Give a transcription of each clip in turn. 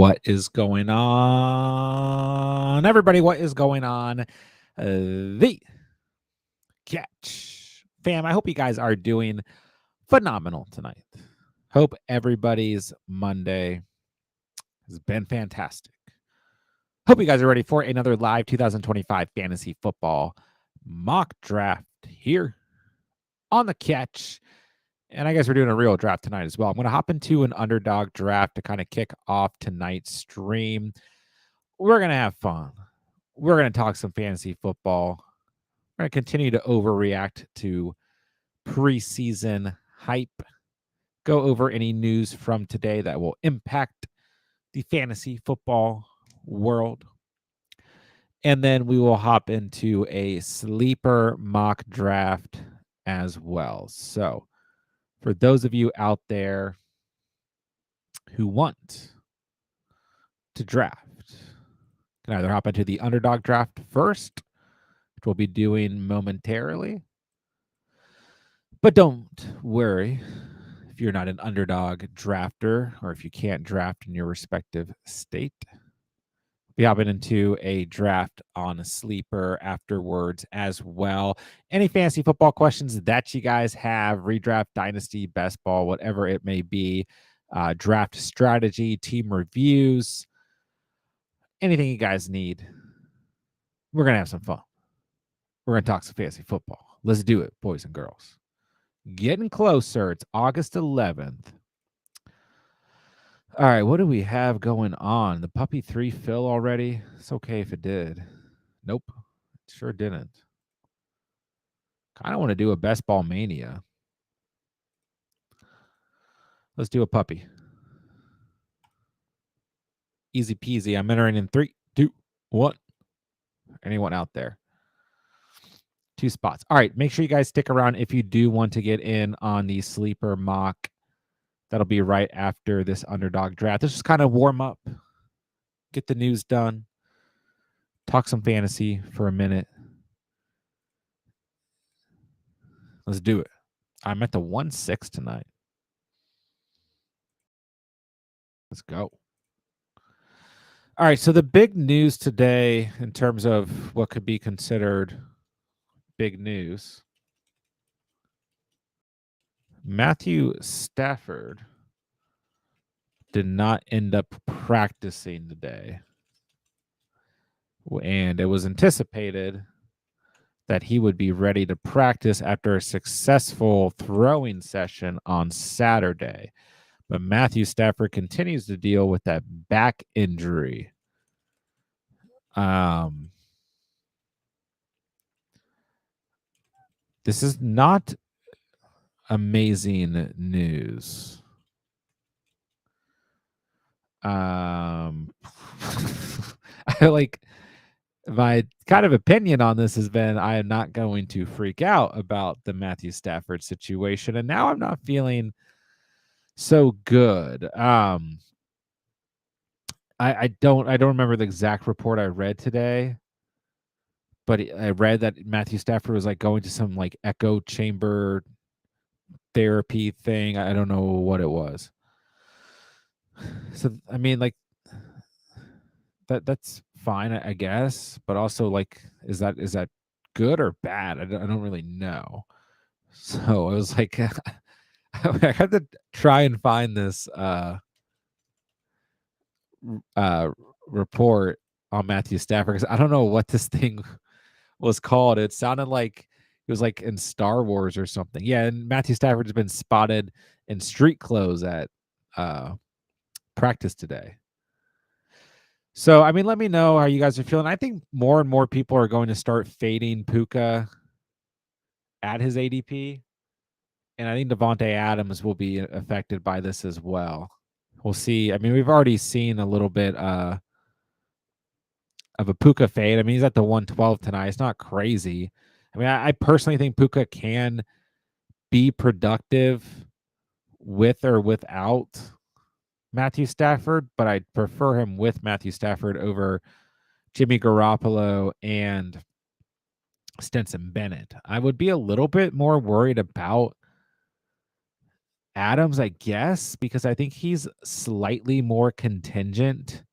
What is going on, everybody? What is going on? The Catch fam. I hope you guys are doing phenomenal tonight. Hope everybody's Monday has been fantastic. Hope you guys are ready for another live 2025 fantasy football mock draft here on the Catch. And I guess we're doing a real draft tonight as well. I'm going to hop into an underdog draft to kind of kick off tonight's stream. We're going to have fun. We're going to talk some fantasy football. We're going to continue to overreact to preseason hype. Go over any news from today that will impact the fantasy football world. And then we will hop into a sleeper mock draft as well. So, for those of you out there who want to draft, you can either hop into the underdog draft first, which we'll be doing momentarily. But don't worry if you're not an underdog drafter or if you can't draft in your respective state. Be hopping into a draft on a sleeper afterwards as well. Any fantasy football questions that you guys have, redraft, dynasty, best ball, whatever it may be, draft strategy, team reviews, anything you guys need, we're going to have some fun. We're going to talk some fantasy football. Let's do it, boys and girls. Getting closer. It's August 11th. All right, what do we have going on? The Puppy 3 fill already? It's okay if it did. Nope, it sure didn't. Kind of want to do a best ball mania. Let's do a puppy. Easy peasy. I'm entering in 3, 2, 1. Anyone out there? 2 spots. All right, make sure you guys stick around if you do want to get in on the sleeper mock. That'll be right after this underdog draft. This is kind of warm up. Get the news done. Talk some fantasy for a minute. Let's do it. I'm at the 1-6 tonight. Let's go. All right, so the big news today in terms of what could be considered big news, Matthew Stafford did not end up practicing today. And it was anticipated that he would be ready to practice after a successful throwing session on Saturday. But Matthew Stafford continues to deal with that back injury. This is not amazing news. I like my kind of opinion on this has been I am not going to freak out about the Matthew Stafford situation, and now I'm not feeling so good. I don't remember the exact report I read today, but I read that Matthew Stafford was like going to some like echo chamber therapy thing. I don't know what it was. So I mean, like that's fine, I guess, but also like, is that good or bad? I don't really know. So I was like, I had to try and find this report on Matthew Stafford because I don't know what this thing was called. It sounded like it was like in Star Wars or something. Yeah, and Matthew Stafford's been spotted in street clothes at practice today. So, I mean, let me know how you guys are feeling. I think more and more people are going to start fading Puka at his ADP. And I think Devontae Adams will be affected by this as well. We'll see. I mean, we've already seen a little bit of a Puka fade. I mean, he's at the 112 tonight. It's not crazy. I mean, I personally think Puka can be productive with or without Matthew Stafford, but I'd prefer him with Matthew Stafford over Jimmy Garoppolo and Stetson Bennett. I would be a little bit more worried about Adams, I guess, because I think he's slightly more contingent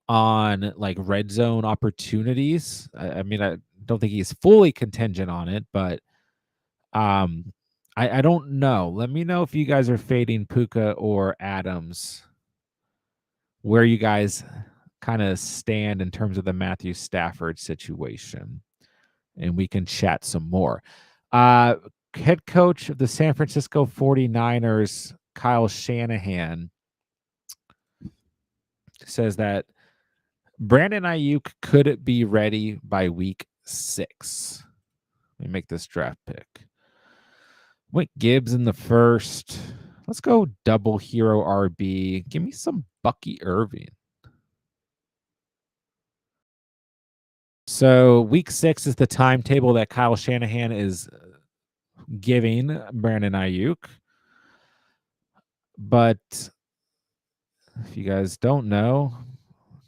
on like red zone opportunities. I mean, I don't think he's fully contingent on it, but um, I don't know. Let me know if you guys are fading Puka or Adams, where you guys kind of stand in terms of the Matthew Stafford situation, and we can chat some more. Uh, Head coach of the San Francisco 49ers, Kyle Shanahan, says that Brandon Ayuk could be ready by week 6. Let me make this draft pick. Went Gibbs in the first. Let's go double hero RB. Give me some Bucky Irving. So week 6 is the timetable that Kyle Shanahan is giving Brandon Ayuk. But if you guys don't know,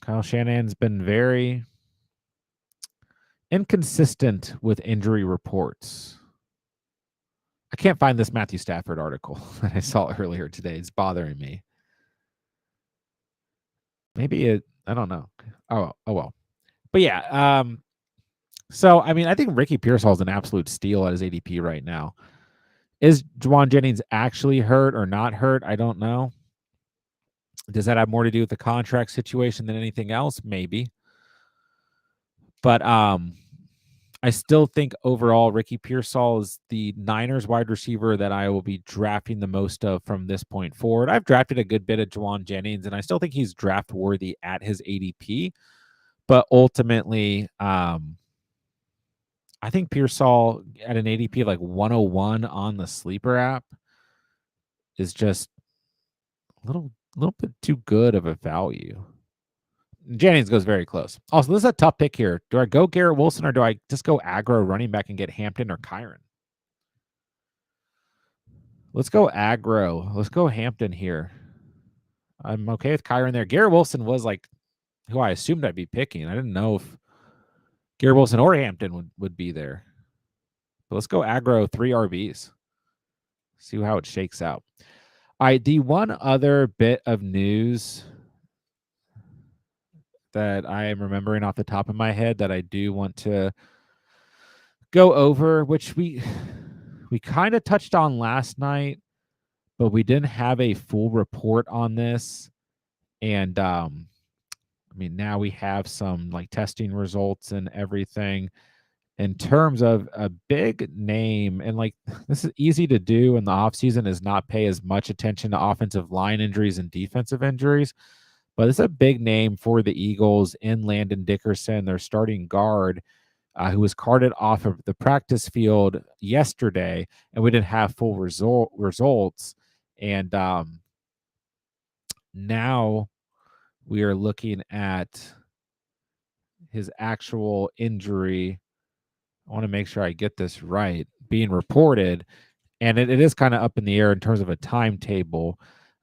Kyle Shanahan's been very inconsistent with injury reports. I can't find this Matthew Stafford article that I saw earlier today. It's bothering me. Maybe I don't know. Oh well. But yeah, so I mean, I think Ricky Pearsall is an absolute steal at his ADP right now. Is Juwan Jennings actually hurt or not hurt? I don't know. Does that have more to do with the contract situation than anything else? Maybe. But I still think overall Ricky Pearsall is the Niners wide receiver that I will be drafting the most of from this point forward. I've drafted a good bit of Juwan Jennings, and I still think he's draft worthy at his ADP. But ultimately, I think Pearsall at an ADP of like 101 on the sleeper app is just a little bit too good of a value. Jennings goes very close. Also, this is a tough pick here. Do I go Garrett Wilson or do I just go aggro running back and get Hampton or Kyron? Let's go aggro. Let's go Hampton here. I'm okay with Kyron there. Garrett Wilson was like who I assumed I'd be picking. I didn't know if Garrett Wilson or Hampton would be there. But let's go aggro 3 RBs. See how it shakes out. All right, the one other bit of news that I am remembering off the top of my head that I do want to go over, which we kind of touched on last night, but we didn't have a full report on this. And I mean, now we have some like testing results and everything in terms of a big name. And like, this is easy to do in the offseason is not pay as much attention to offensive line injuries and defensive injuries. But it's a big name for the Eagles in Landon Dickerson, their starting guard, who was carted off of the practice field yesterday, and we didn't have full results. And now we are looking at his actual injury. I want to make sure I get this right, being reported. And it is kind of up in the air in terms of a timetable.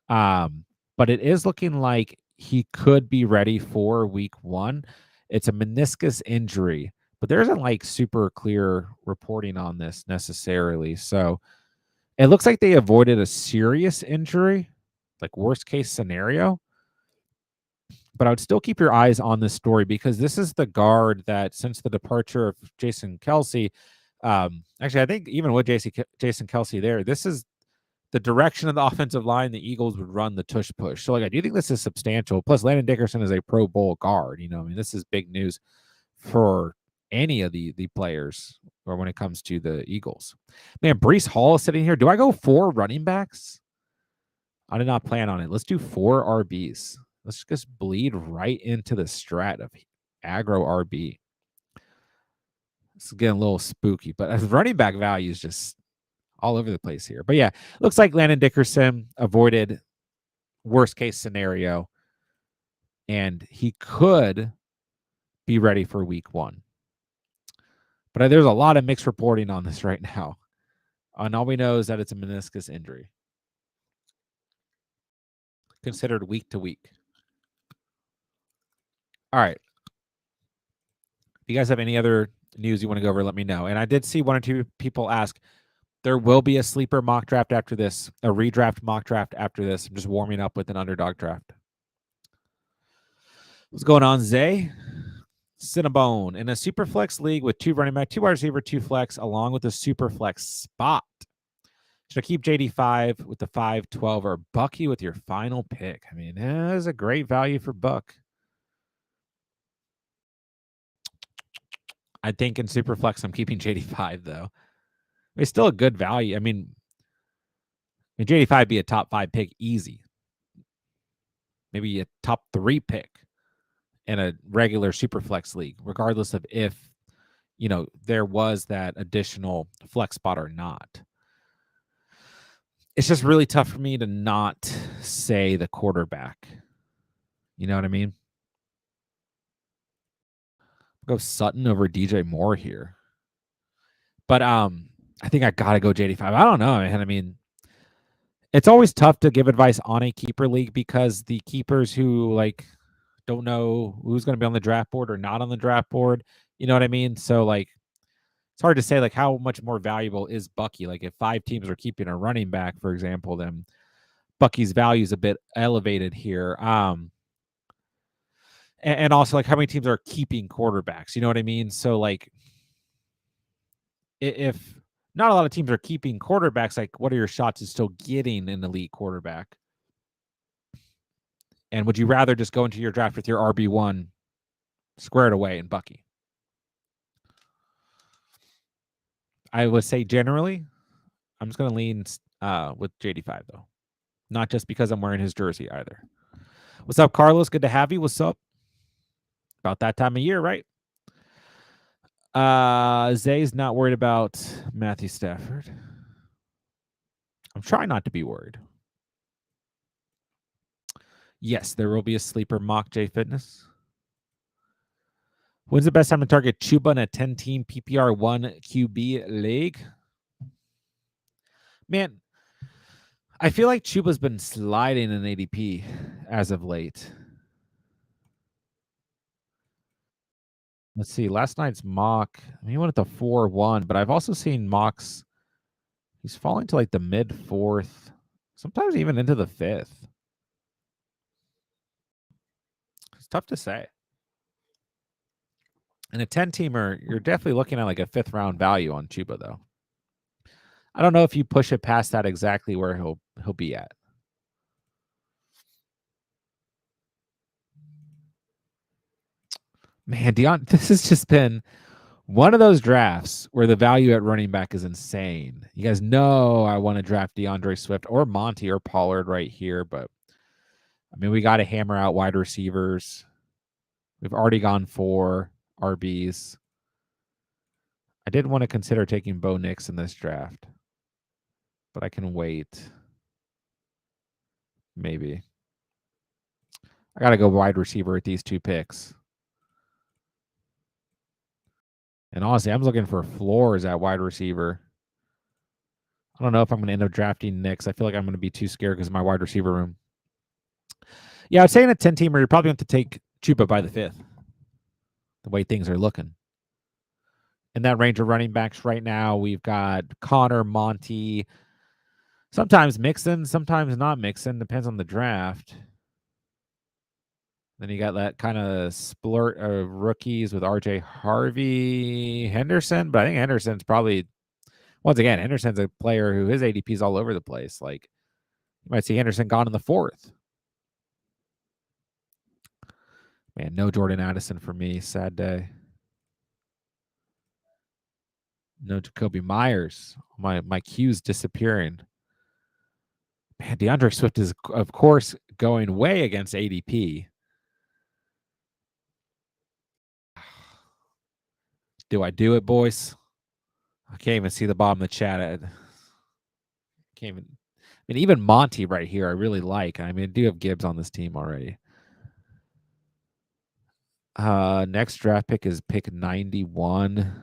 But it is looking like he could be ready for week 1. It's a meniscus injury, but there isn't like super clear reporting on this necessarily. So it looks like they avoided a serious injury, like worst case scenario. But I would still keep your eyes on this story because this is the guard that since the departure of Jason Kelce, actually, I think even with Jason Kelce there, this is the direction of the offensive line the Eagles would run the tush push. So, like, I do think this is substantial. Plus, Landon Dickerson is a Pro Bowl guard. I mean, this is big news for any of the players or when it comes to the Eagles. Man, Breece Hall is sitting here. Do I go 4 running backs? I did not plan on it. Let's do 4 RBs. Let's just bleed right into the strat of aggro RB. It's getting a little spooky, but running back value is just all over the place here. But yeah, looks like Landon Dickerson avoided worst case scenario, and he could be ready for week 1. But there's a lot of mixed reporting on this right now. And all we know is that it's a meniscus injury. Considered week to week. All right. If you guys have any other news you want to go over, let me know. And I did see 1 or 2 people ask, There will be a sleeper mock draft after this, a redraft mock draft after this. I'm just warming up with an underdog draft. What's going on, Zay? Cinnabone. In a super flex league with 2 running back, 2 wide receiver, 2 flex, along with a super flex spot. Should I keep JD5 with the 5, 12, or Bucky with your final pick? I mean, that is a great value for Buck. I think in super flex, I'm keeping JD5 though. It's still a good value. I mean JD5 be a top 5 pick easy. Maybe a top 3 pick in a regular super flex league, regardless of if there was that additional flex spot or not. It's just really tough for me to not say the quarterback. You know what I mean? I'll go Sutton over DJ Moore here. But I think I gotta go JD5. I don't know, man. I mean, it's always tough to give advice on a keeper league because the keepers who don't know who's going to be on the draft board or not on the draft board, you know what I mean? So it's hard to say how much more valuable is Bucky. If 5 teams are keeping a running back, for example, then Bucky's value is a bit elevated here. And also how many teams are keeping quarterbacks, you know what I mean? So if not a lot of teams are keeping quarterbacks, what are your shots of still getting an elite quarterback? And would you rather just go into your draft with your RB1 squared away in Bucky? I would say generally, I'm just going to lean with JD5 though. Not just because I'm wearing his jersey either. What's up, Carlos? Good to have you. What's up? About that time of year, right? Zay's not worried about Matthew Stafford. I'm trying not to be worried. Yes, there will be a sleeper mock J Fitness. When's the best time to target Chuba in a 10-team PPR 1 QB league? Man, I feel like Chuba's been sliding in ADP as of late. Let's see. Last night's mock, he went at the 4-1, but I've also seen mocks. He's falling to the mid 4th, sometimes even into the 5th. It's tough to say. In a 10-teamer, you're definitely looking at a 5th round value on Chuba, though. I don't know if you push it past that exactly where he'll be at. Man, this has just been one of those drafts where the value at running back is insane. You guys know I want to draft DeAndre Swift or Monty or Pollard right here, but I mean, we got to hammer out wide receivers. We've already gone 4 RBs. I did want to consider taking Bo Nix in this draft, but I can wait. Maybe. I got to go wide receiver with these 2 picks. And honestly, I'm looking for floors at wide receiver. I don't know if I'm going to end up drafting Nix. I feel like I'm going to be too scared because of my wide receiver room. Yeah, I'd say in a 10-teamer, you're probably going to take Chuba by the 5th, the way things are looking. In that range of running backs right now, we've got Connor, Monty, sometimes Mixon, sometimes not Mixon, depends on the draft. Then you got that kind of splurt of rookies with RJ Harvey, Henderson, but I think Henderson's probably, once again, Henderson's a player who his ADP is all over the place. You might see Henderson gone in the 4th. Man, no Jordan Addison for me. Sad day. No Jacoby Myers. My Q's disappearing. Man, DeAndre Swift is, of course, going way against ADP. Do I do it, boys? I can't even see the bottom of the chat. I can't even. I mean, even Monty right here, I really like. I mean, I do have Gibbs on this team already. Next draft pick is pick 91.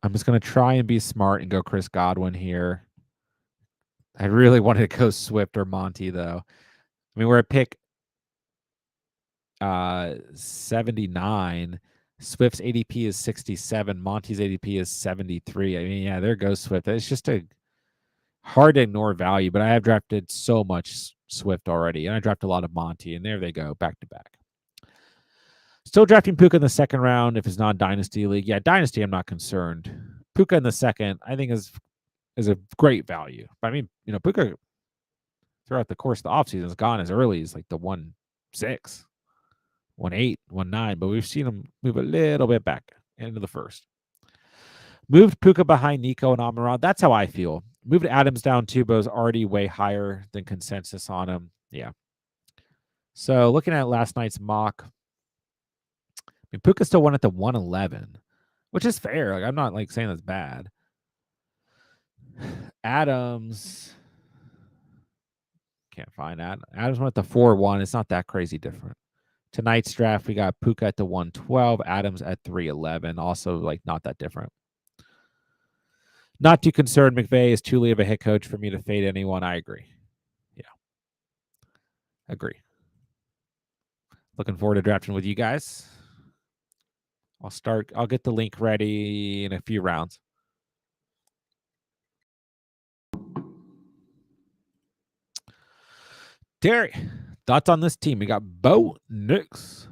I'm just going to try and be smart and go Chris Godwin here. I really wanted to go Swift or Monty, though. I mean, we're at pick 79. Swift's ADP is 67. Monty's ADP is 73. I mean, yeah, there goes Swift. It's just a hard to ignore value, but I have drafted so much Swift already, and I dropped a lot of Monty, and there they go, back to back. Still drafting Puka in the second round if it's not Dynasty League. Yeah, Dynasty, I'm not concerned. Puka in the second, I think is a great value. But I mean, Puka throughout the course of the offseason has gone as early as like the 1-6, 1-8, 1-9, but we've seen him move a little bit back into the first. Moved Puka behind Nico and Amon-Ra. That's how I feel. Moved Adams down too, but was already way higher than consensus on him. Yeah. So looking at last night's mock, I mean, Puka still won at the 111, which is fair. Like, I'm not like saying that's bad. Adams, can't find Adams. Adams went at the 4-1. It's not that crazy different. Tonight's draft, we got Puka at the 112, Adams at 311. Also, like, not that different. Not too concerned. McVay is truly of a head coach for me to fade anyone. I agree. Yeah. Agree. Looking forward to drafting with you guys. I'll get the link ready in a few rounds. Terry, thoughts on this team? We got Bo Nix,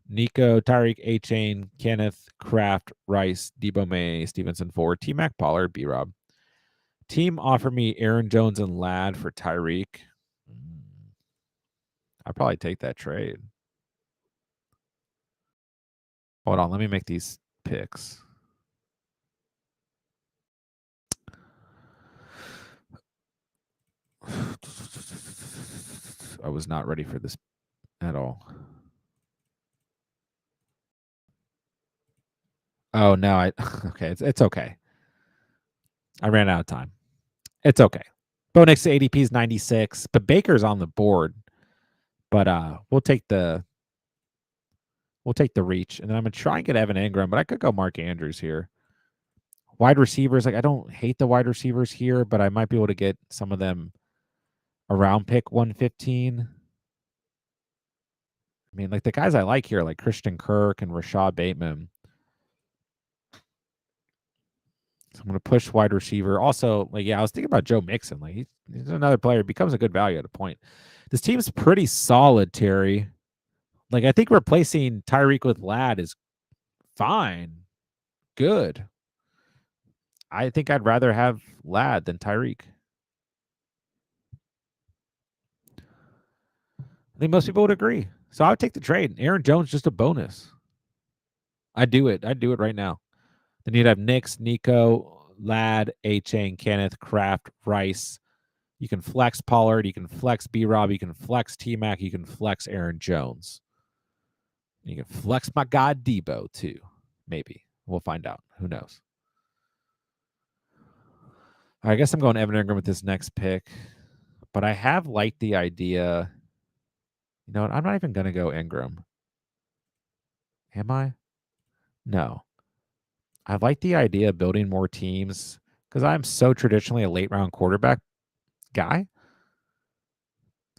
Nico, Tyreek, A-Chain, Kenneth, Kraft, Rice, Debo May, Stevenson Ford, T-Mac, Pollard, B-Rob. Team offered me Aaron Jones and Ladd for Tyreek. I'd probably take that trade. Hold on, let me make these picks. I was not ready for this at all. Oh no, okay, it's okay. I ran out of time. It's okay. Bo Nix ADP is 96, but Baker's on the board. But we'll take the reach, and then I'm gonna try and get Evan Engram, but I could go Mark Andrews here. Wide receivers, like I don't hate the wide receivers here, but I might be able to get some of them around pick 115. I mean, like the guys I like here, like Christian Kirk and Rashad Bateman. So I'm going to push wide receiver. Also, like, yeah, I was thinking about Joe Mixon. Like, he's another player. He becomes a good value at a point. This team's pretty solid, Terry. Like, I think replacing Tyreek with Ladd is fine. Good. I think I'd rather have Ladd than Tyreek. I think most people would agree. So I would take the trade. Aaron Jones just a bonus. I'd do it. I'd do it right now. Then you'd have Nix, Nico, Ladd, A-Chain, Kenneth, Kraft, Rice. You can flex Pollard. You can flex B-Rob. You can flex T-Mac. You can flex Aaron Jones. You can flex my guy Debo too. Maybe. We'll find out. Who knows? I guess I'm going Evan Engram with this next pick. But I have liked the idea. You know what? I'm not even going to go Engram. Am I? No. I like the idea of building more teams because I'm so traditionally a late round quarterback guy.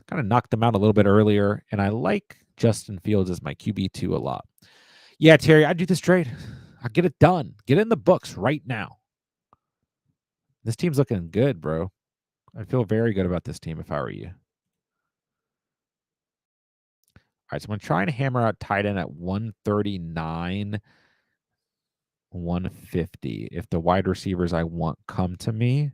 Kind of knocked them out a little bit earlier, and I like Justin Fields as my QB2 a lot. Yeah, Terry, I'd do this trade. I'll get it done. Get it in the books right now. This team's looking good, bro. I feel very good about this team if I were you. All right, so I'm trying to hammer out tight end at 139, 150. If the wide receivers I want come to me,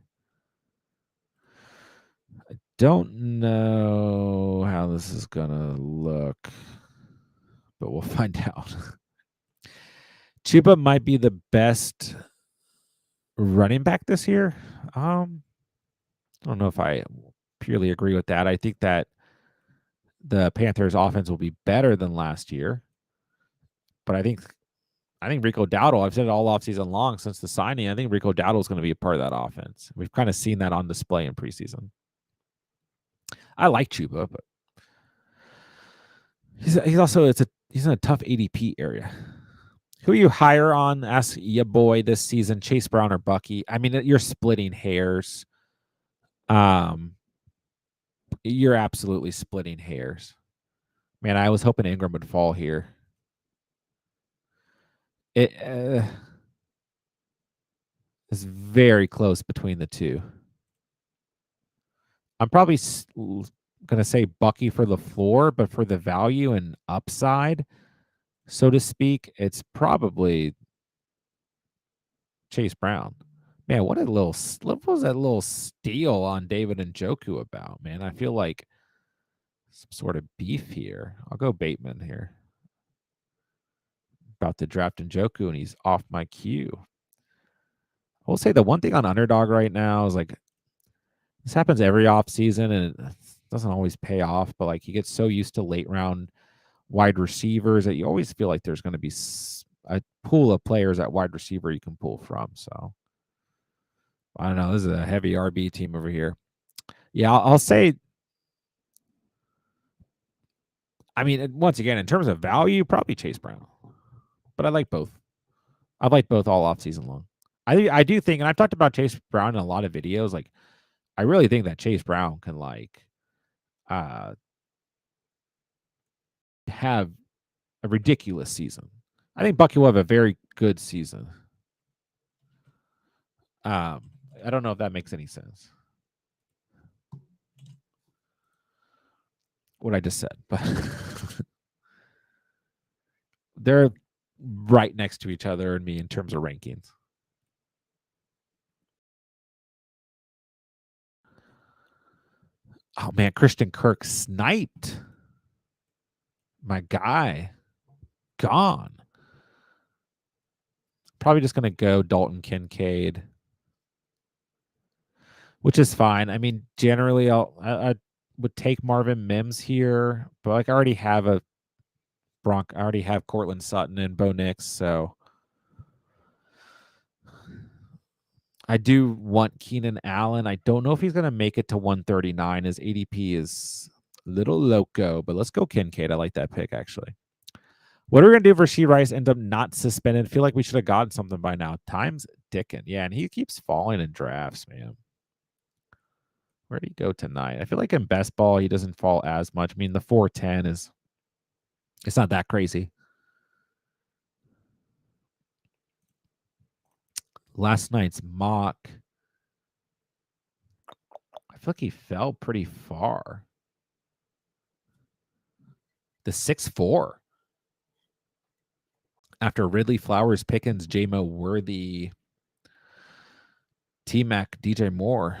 I don't know how this is going to look, but we'll find out. Chuba might be the best running back this year. I don't know if I purely agree with that. I think that the Panthers offense will be better than last year. But I think Rico Dowdle, I've said it all offseason long since the signing, I think Rico Dowdle is going to be a part of that offense. We've kind of seen that on display in preseason. I like Chuba, but he's also he's in a tough ADP area. Who are you higher on? Ask your boy this season, Chase Brown or Bucky. I mean, you're splitting hairs. You're absolutely splitting hairs. Man, I was hoping Ingram would fall here. It is very close between the two. I'm probably going to say Bucky for the floor, but for the value and upside, so to speak, it's probably Chase Brown. Man, what was that little steal on David and Njoku about, man? I feel like some sort of beef here. I'll go Bateman here. About to draft Njoku, and he's off my queue. I will say the one thing on Underdog right now is like this happens every off season, and it doesn't always pay off. But like you get so used to late round wide receivers that you always feel like there's going to be a pool of players at wide receiver you can pull from. So I don't know. This is a heavy RB team over here. Yeah, I'll say. I mean, once again, in terms of value, probably Chase Brown, but I like both. I like both all off season long. I do think, and I've talked about Chase Brown in a lot of videos. Like, I really think that Chase Brown can uh have a ridiculous season. I think Bucky will have a very good season. I don't know if that makes any sense. What I just said, but they're right next to each other and me in terms of rankings. Oh man, Christian Kirk sniped. My guy gone. Probably just gonna go Dalton Kincaid, which is fine. I mean, generally, I would take Marvin Mims here, but like I already have I already have Cortland Sutton and Bo Nix, so I do want Keenan Allen. I don't know if he's gonna make it to 139. His ADP is a little loco, but let's go Kincaid. I like that pick actually. What are we gonna do if Rashee Rice ends up not suspended? I feel like we should have gotten something by now. Time's ticking. Yeah, and he keeps falling in drafts, man. Where did he go tonight? I feel like in best ball he doesn't fall as much. I mean, the 410 is it's not that crazy. Last night's mock, I feel like he fell pretty far. The 6'4". After Ridley, Flowers, Pickens, J-Mo, Worthy, T-Mac, DJ Moore.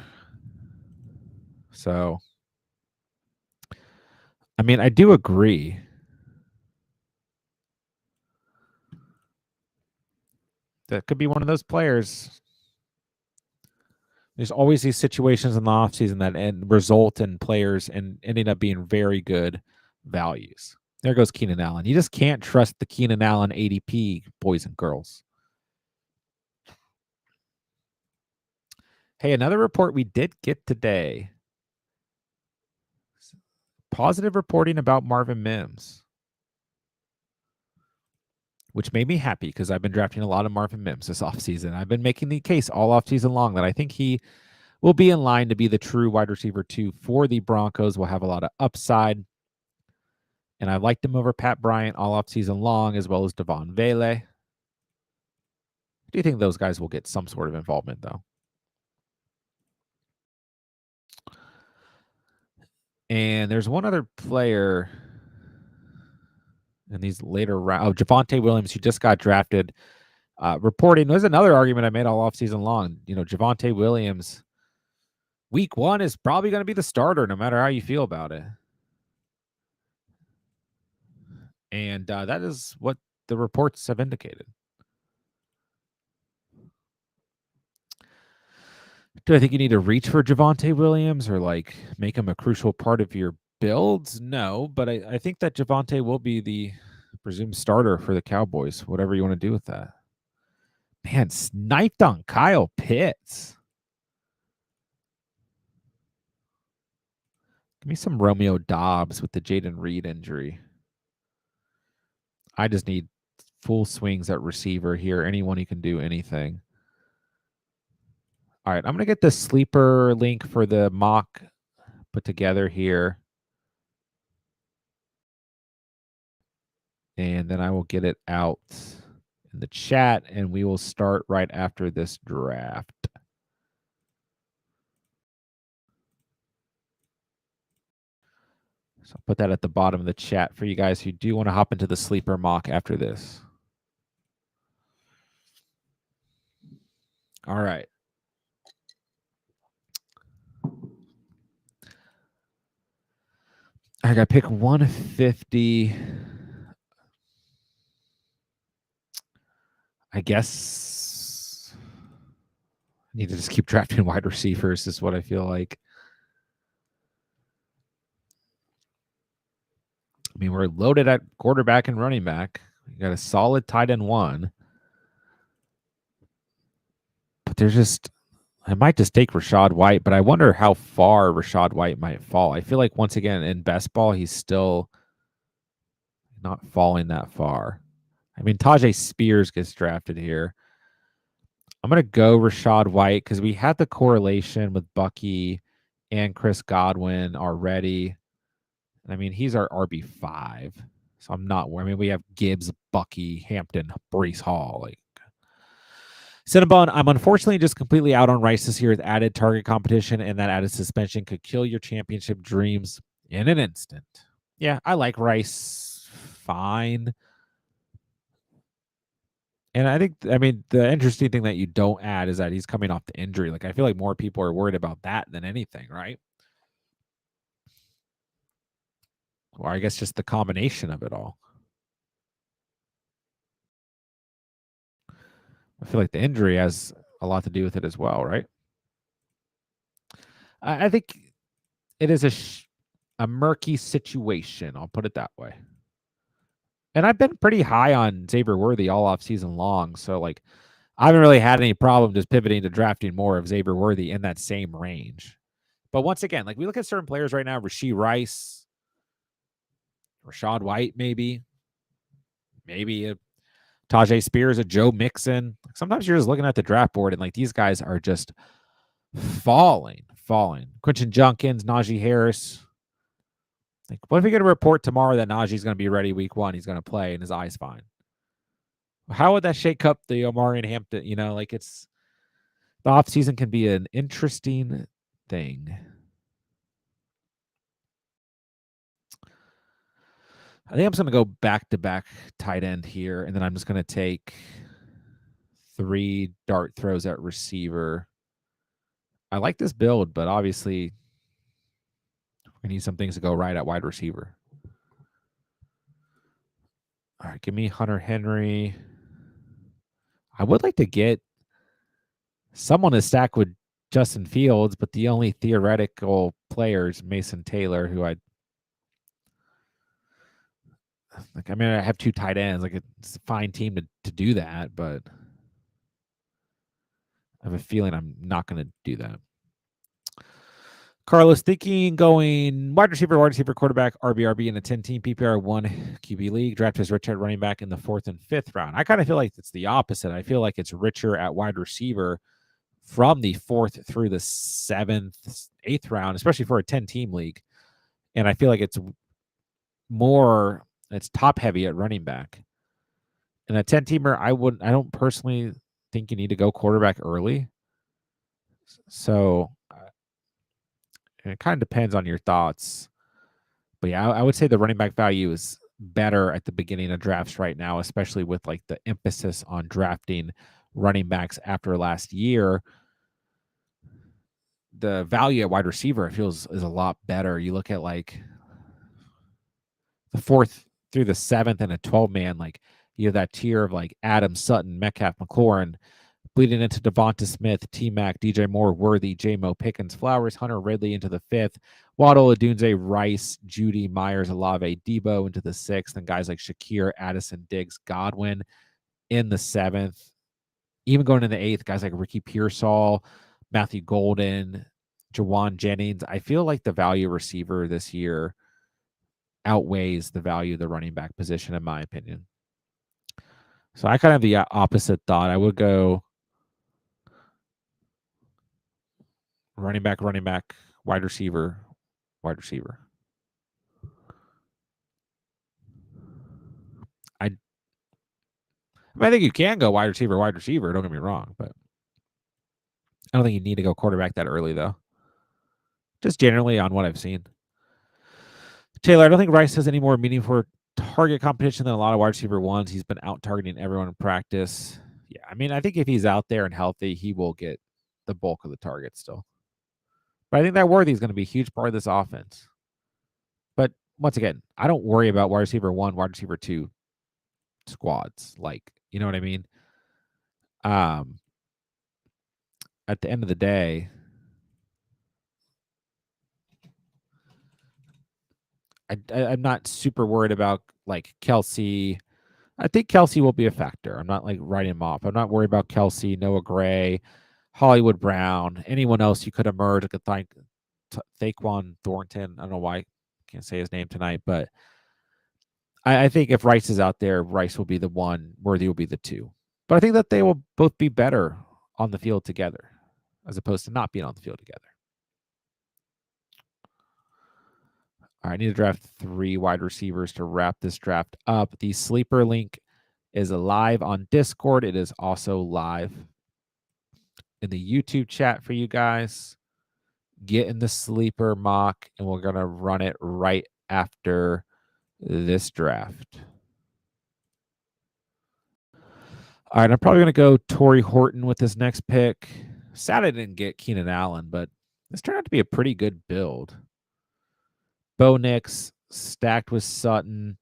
So, I mean, I do agree. That could be one of those players. There's always these situations in the offseason that result in players and ending up being very good values. There goes Keenan Allen. You just can't trust the Keenan Allen ADP, boys and girls. Hey, another report we did get today. Positive reporting about Marvin Mims, which made me happy because I've been drafting a lot of Marvin Mims this offseason. I've been making the case all offseason long that I think he will be in line to be the true wide receiver 2 for the Broncos. Will have a lot of upside. And I liked him over Pat Bryant all offseason long, as well as Devon Vele. Do you think those guys will get some sort of involvement, though? And there's one other player in these later rounds. Oh, Javonte Williams, who just got drafted. Reporting, there's another argument I made all offseason long. You know, Javonte Williams, week 1 is probably going to be the starter, no matter how you feel about it. And that is what the reports have indicated. Do I think you need to reach for Javonte Williams or like make him a crucial part of your builds? No, but I think that Javonte will be the presumed starter for the Cowboys, whatever you want to do with that. Man, sniped on Kyle Pitts. Give me some Romeo Dobbs with the Jaden Reed injury. I just need full swings at receiver here. Anyone who can do anything. All right, I'm going to get the sleeper link for the mock put together here. and then I will get it out in the chat, and we will start right after this draft. So I'll put that at the bottom of the chat for you guys who do want to hop into the sleeper mock after this. All right. I got to pick 150. I guess I need to just keep drafting wide receivers, is what I feel like. I mean, we're loaded at quarterback and running back. We got a solid tight end one. But there's just, I might just take Rachaad White, but I wonder how far Rachaad White might fall. I feel like, once again, in best ball, he's still not falling that far. I mean, Tajay Spears gets drafted here. I'm going to go Rachaad White because we had the correlation with Bucky and Chris Godwin already. I mean, he's our RB5. So I'm not worried. I mean, we have Gibbs, Bucky, Hampton, Brees Hall. Like, Cinnabon, I'm unfortunately just completely out on Rice this year with added target competition, and that added suspension could kill your championship dreams in an instant. Yeah, I like Rice fine. And I mean, the interesting thing that you don't add is that he's coming off the injury. Like, I feel like more people are worried about that than anything, right? Or I guess just the combination of it all. I feel like the injury has a lot to do with it as well, right? I think it is a murky situation. I'll put it that way. And I've been pretty high on Xavier Worthy all off season long. So, like, I haven't really had any problem just pivoting to drafting more of Xavier Worthy in that same range. But once again, like, we look at certain players right now, Rashee Rice, Rachaad White, maybe a Tajay Spears, a Joe Mixon. Sometimes you're just looking at the draft board and, like, these guys are just falling. Quentin Junkins, Najee Harris. Like, what if we get a report tomorrow that Najee's going to be ready week 1? He's going to play and his eye's fine. How would that shake up the Omari and Hampton? You know, like, it's the offseason can be an interesting thing. I think I'm just going to go back-to-back tight end here, and then I'm just going to take 3 dart throws at receiver. I like this build, but obviously we need some things to go right at wide receiver. All right, give me Hunter Henry. I would like to get someone to stack with Justin Fields, but the only theoretical player is Mason Taylor, who I mean, I have 2 tight ends. Like, it's a fine team to do that, but I have a feeling I'm not going to do that. Carlos thinking going wide receiver, quarterback, RB in a 10-team PPR 1 QB league. Draft his rich at running back in the 4th and 5th round. I kind of feel like it's the opposite. I feel like it's richer at wide receiver from the 4th through the 7th, 8th round, especially for a 10-team league. And I feel like it's top heavy at running back. In a 10-teamer, I don't personally think you need to go quarterback early. So it kind of depends on your thoughts. But yeah, I would say the running back value is better at the beginning of drafts right now, especially with, like, the emphasis on drafting running backs after last year. The value at wide receiver, it feels, is a lot better. You look at, like, the 4th through the 7th and a 12-man, like, you have that tier of, like, Adams, Sutton, Metcalf, McLaurin, bleeding into Devonta Smith, T-Mac, DJ Moore, Worthy, J-Mo, Pickens, Flowers, Hunter Ridley into the 5th, Waddle, Adunze, Rice, Judy, Myers, Olave, Debo into the 6th, and guys like Shakir, Addison, Diggs, Godwin in the 7th. Even going in the 8th, guys like Ricky Pearsall, Matthew Golden, Jawan Jennings. I feel like the value receiver this year outweighs the value of the running back position, in my opinion. So I kind of have the opposite thought. I would go running back, wide receiver. I mean, I think you can go wide receiver. Don't get me wrong, but I don't think you need to go quarterback that early, though. Just generally on what I've seen. Taylor, I don't think Rice has any more meaningful target competition than a lot of wide receiver ones. He's been out targeting everyone in practice. Yeah, I mean, I think if he's out there and healthy, he will get the bulk of the targets still. But I think that Worthy is going to be a huge part of this offense. But once again, I don't worry about wide receiver 1, wide receiver 2 squads. Like, you know what I mean? At the end of the day, I'm not super worried about like Kelsey. I think Kelsey will be a factor. I'm not like writing him off. I'm not worried about Kelsey, Noah Gray, Hollywood Brown, anyone else you could emerge. I could think Thaquan Thornton. I don't know why I can't say his name tonight, but I think if Rice is out there, Rice will be the one, Worthy will be the 2. But I think that they will both be better on the field together as opposed to not being on the field together. All right, I need to draft 3 wide receivers to wrap this draft up. The sleeper link is live on Discord. It is also live in the YouTube chat for you guys. Get in the sleeper mock, and we're going to run it right after this draft. All right, I'm probably going to go Torrey Horton with this next pick. Sad I didn't get Keenan Allen, but this turned out to be a pretty good build. Bo Nix stacked with Sutton.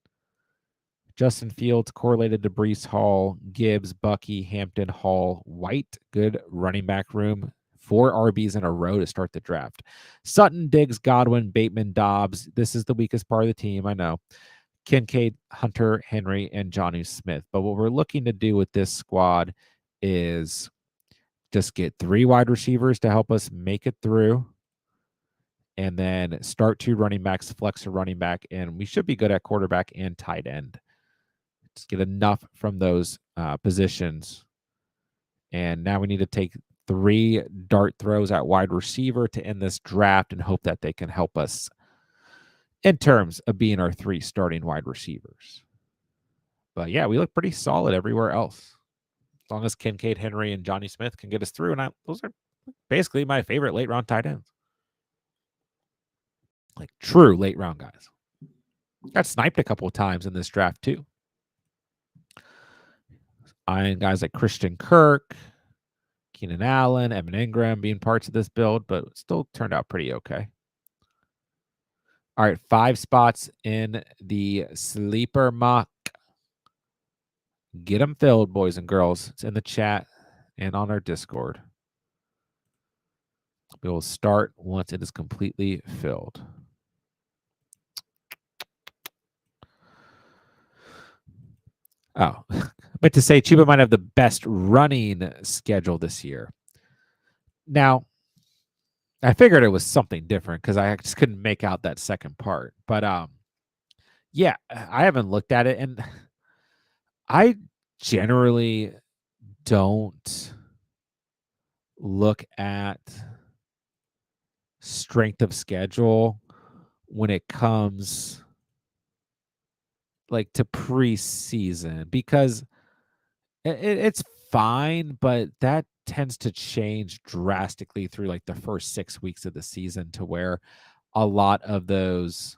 Justin Fields correlated to Breece Hall, Gibbs, Bucky, Hampton, Hall, White. Good running back room. 4 RBs in a row to start the draft. Sutton, Diggs, Godwin, Bateman, Dobbs. This is the weakest part of the team, I know. Kincaid, Hunter, Henry, and Jonnu Smith. But what we're looking to do with this squad is just get 3 wide receivers to help us make it through. And then start 2 running backs, flex a running back, and we should be good at quarterback and tight end. Just get enough from those positions. And now we need to take 3 dart throws at wide receiver to end this draft and hope that they can help us in terms of being our 3 starting wide receivers. But yeah, we look pretty solid everywhere else. As long as Kincaid, Henry, and Jonnu Smith can get us through. And those are basically my favorite late round tight ends. Like true late round guys. Got sniped a couple of times in this draft too. Eyeing guys like Christian Kirk, Keenan Allen, Evan Ingram being parts of this build, but still turned out pretty okay. All right, 5 spots in the sleeper mock. Get them filled, boys and girls. It's in the chat and on our Discord. We will start once it is completely filled. Oh, but to say Chuba might have the best running schedule this year. Now, I figured it was something different because I just couldn't make out that second part. But yeah, I haven't looked at it, and I generally don't look at strength of schedule when it comes like to preseason because it's fine, but that tends to change drastically through like the first 6 weeks of the season to where a lot of those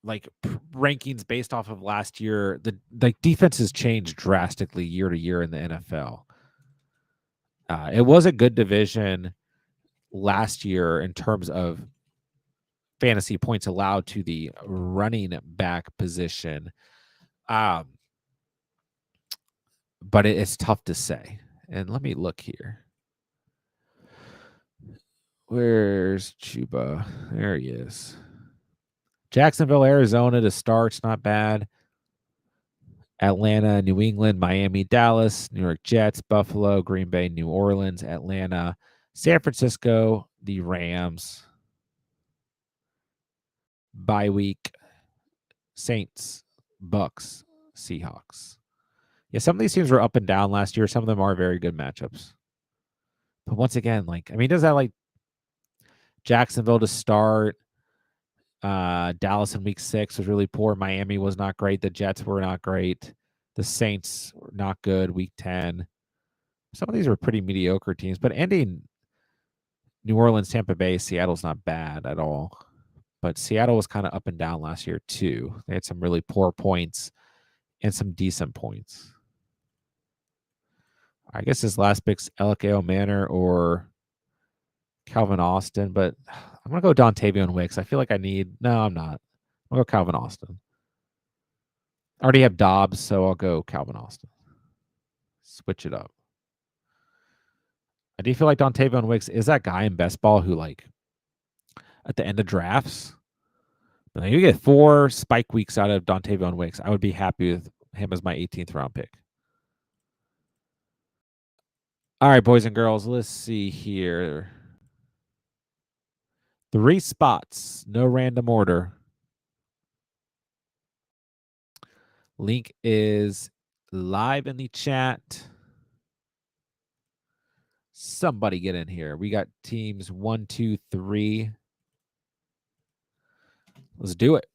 like rankings based off of last year, the like defenses change drastically year to year in the NFL. It was a good division last year in terms of fantasy points allowed to the running back position. But it's tough to say. And let me look here. Where's Chuba? There he is. Jacksonville, Arizona to start. It's not bad. Atlanta, New England, Miami, Dallas, New York Jets, Buffalo, Green Bay, New Orleans, Atlanta, San Francisco, the Rams. Bye week, Saints, Bucks, Seahawks. Yeah, some of these teams were up and down last year. Some of them are very good matchups. But once again, like, I mean, does that like Jacksonville to start? Dallas in week 6 was really poor. Miami was not great. The Jets were not great. The Saints were not good. Week 10. Some of these were pretty mediocre teams, but ending New Orleans, Tampa Bay, Seattle's not bad at all. But Seattle was kind of up and down last year too. They had some really poor points and some decent points. I guess his last pick's Elakeo Manor or Calvin Austin, but I'm going to go Dontavion Wicks. I feel like no, I'm not. I'll go Calvin Austin. I already have Dobbs, so I'll go Calvin Austin. Switch it up. I do feel like Dontavion Wicks is that guy in best ball who, like, at the end of drafts, like, you get 4 spike weeks out of Dontavion Wicks. I would be happy with him as my 18th round pick. All right, boys and girls, let's see here. 3 spots, no random order. Link is live in the chat. Somebody get in here. We got teams 1, 2, 3. Let's do it.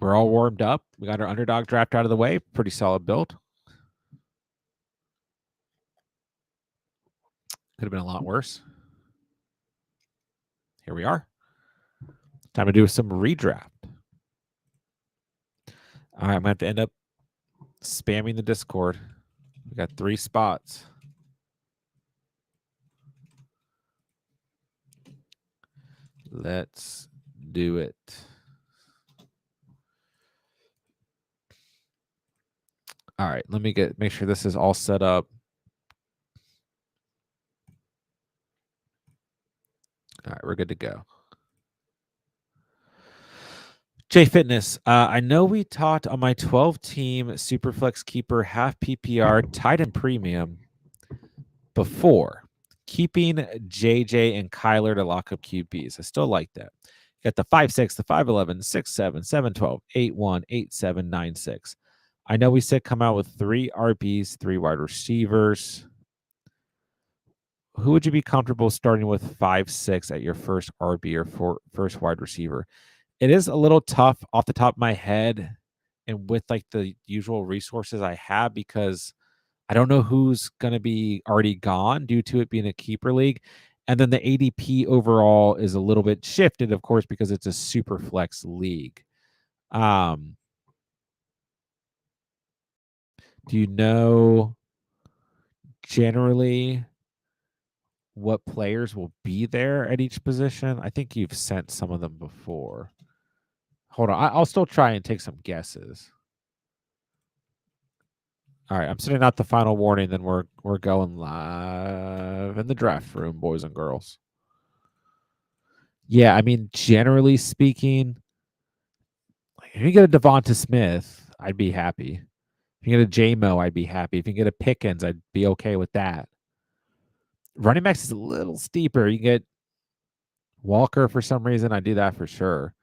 We're all warmed up. We got our underdog draft out of the way. Pretty solid build. Could have been a lot worse. Here we are. Time to do some redraft. All right, I'm going to have to end up spamming the Discord. We got 3 spots. Let's do it. All right, let me make sure this is all set up. All right, we're good to go. J Fitness, I know we talked on my 12-team Superflex Keeper half PPR tight end premium before keeping JJ and Kyler to lock up QBs. I still like that. Got the 5-6, the 5-11, 6-7, 7-12, 8-1, 8-7, 9-6. I know we said come out with 3 RBs, 3 wide receivers. Who would you be comfortable starting with 5-6 at your first RB or first wide receiver? It is a little tough off the top of my head and with like the usual resources I have because I don't know who's going to be already gone due to it being a keeper league. And then the ADP overall is a little bit shifted, of course, because it's a super flex league. Do you know generally what players will be there at each position? I think you've sent some of them before. Hold on. I'll still try and take some guesses. All right, I'm sending out the final warning. Then we're going live in the draft room, boys and girls. Yeah, I mean, generally speaking, if you get a Devonta Smith, I'd be happy. If you get a J-Mo, I'd be happy. If you get a Pickens, I'd be okay with that. Running backs is a little steeper. You get Walker for some reason. I do that for sure.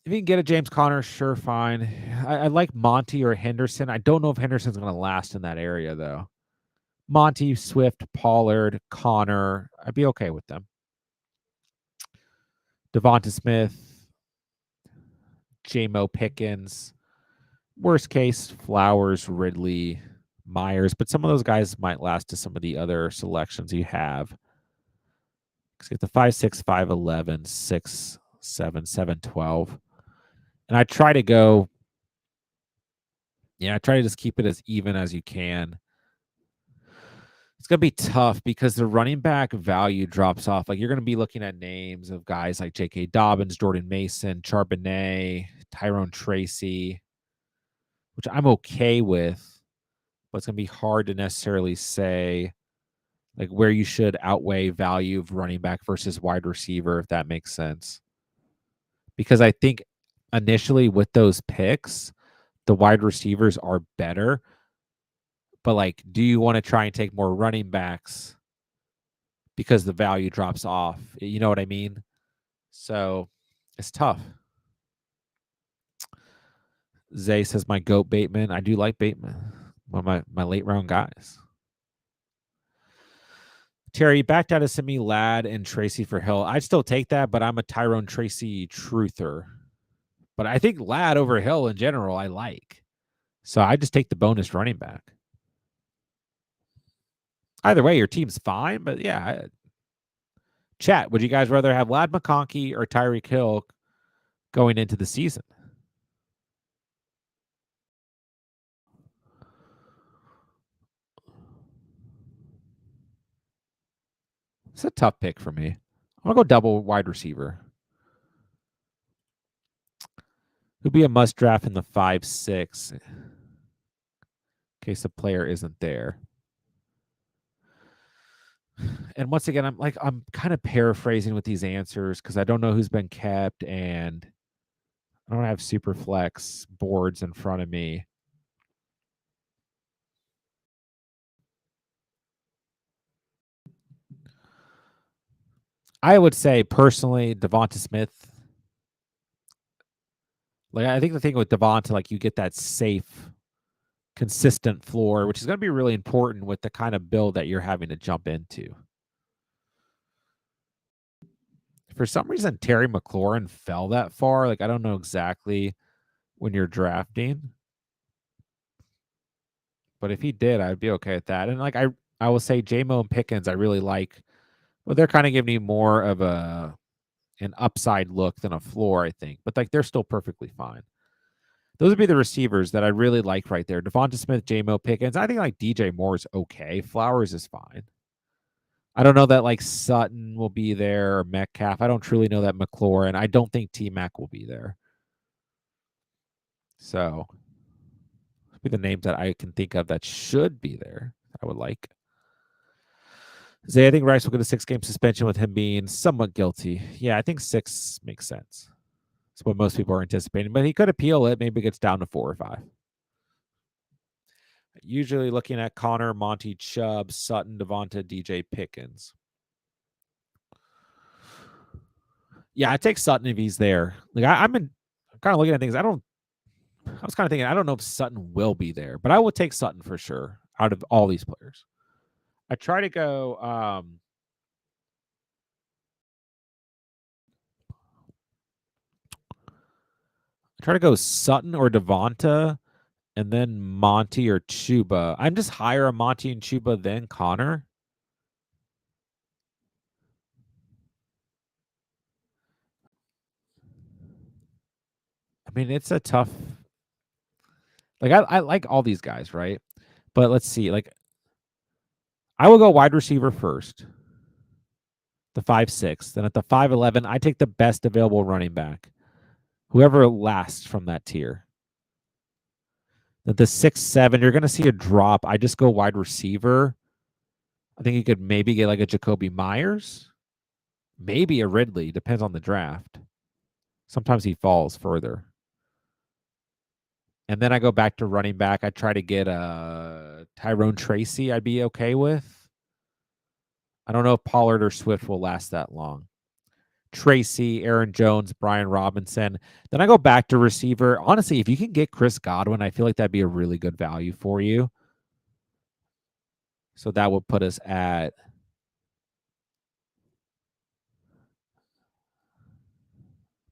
If you can get a James Conner, sure, fine. I like Monty or Henderson. I don't know if Henderson's going to last in that area, though. Monty, Swift, Pollard, Connor, I'd be okay with them. Devonta Smith, J-Mo Pickens. Worst case, Flowers, Ridley, Myers. But some of those guys might last to some of the other selections you have. Because you get the 5-6, 5-11, 6-7, 7-12. And I try to just keep it as even as you can. It's going to be tough because the running back value drops off. Like you're going to be looking at names of guys like J.K. Dobbins, Jordan Mason, Charbonnet, Tyrone Tracy, which I'm okay with, but it's going to be hard to necessarily say like where you should outweigh value of running back versus wide receiver, if that makes sense. Because I think initially with those picks, the wide receivers are better. But like, do you want to try and take more running backs because the value drops off? You know what I mean? So it's tough. Zay says my GOAT Bateman. I do like Bateman. One of my late round guys. Terry, you backed out of Simi Ladd and Tracy for Hill. I'd still take that, but I'm a Tyrone Tracy truther. But I think Ladd over Hill in general, I like. So I just take the bonus running back. Either way, your team's fine, but yeah. Chat, would you guys rather have Ladd McConkey or Tyreek Hill going into the season? It's a tough pick for me. I'm going to go double wide receiver. Who'd be a must draft in the 5-6 in case the player isn't there. And once again, I'm kind of paraphrasing with these answers because I don't know who's been kept and I don't have super flex boards in front of me. I would say personally, Devonta Smith. Like I think the thing with Devonta, like you get that safe, consistent floor, which is going to be really important with the kind of build that you're having to jump into. For some reason, Terry McLaurin fell that far. Like I don't know exactly when you're drafting, but if he did, I'd be okay with that. And like I will say, J-Mo and Pickens, I really like. Well, they're kind of giving me more of an upside look than a floor, I think. But like they're still perfectly fine. Those would be the receivers that I really like right there. Devonta Smith, J-Mo, Pickens. I think like DJ Moore is okay. Flowers is fine. I don't know that like Sutton will be there or Metcalf. I don't truly know that McLaurin. I don't think T-Mac will be there. So be the names that I can think of that should be there. I would like. Zay, I think Rice will get a 6-game suspension with him being somewhat guilty. Yeah, I think 6 makes sense. It's what most people are anticipating, but he could appeal it. Maybe it gets down to 4 or 5. Usually looking at Connor, Monty, Chubb, Sutton, Devonta, DJ, Pickens. Yeah, I take Sutton if he's there. Like I'm kind of looking at things. I was kind of thinking I don't know if Sutton will be there, but I would take Sutton for sure out of all these players. I try to go Sutton or Devonta and then Monty or Chuba. I'm just higher on Monty and Chuba than Connor. I mean, it's a tough. Like I like all these guys, right? But let's see. Like I will go wide receiver first, the 5-6. Then at the 5-11, I take the best available running back, whoever lasts from that tier. At the 6-7, you're going to see a drop. I just go wide receiver. I think you could maybe get like a Jacoby Myers, maybe a Ridley. Depends on the draft. Sometimes he falls further. And then I go back to running back. I try to get a Tyrone Tracy. I'd be okay with. I don't know if Pollard or Swift will last that long. Tracy, Aaron Jones, Brian Robinson. Then I go back to receiver. Honestly, if you can get Chris Godwin, I feel like that'd be a really good value for you. So that would put us at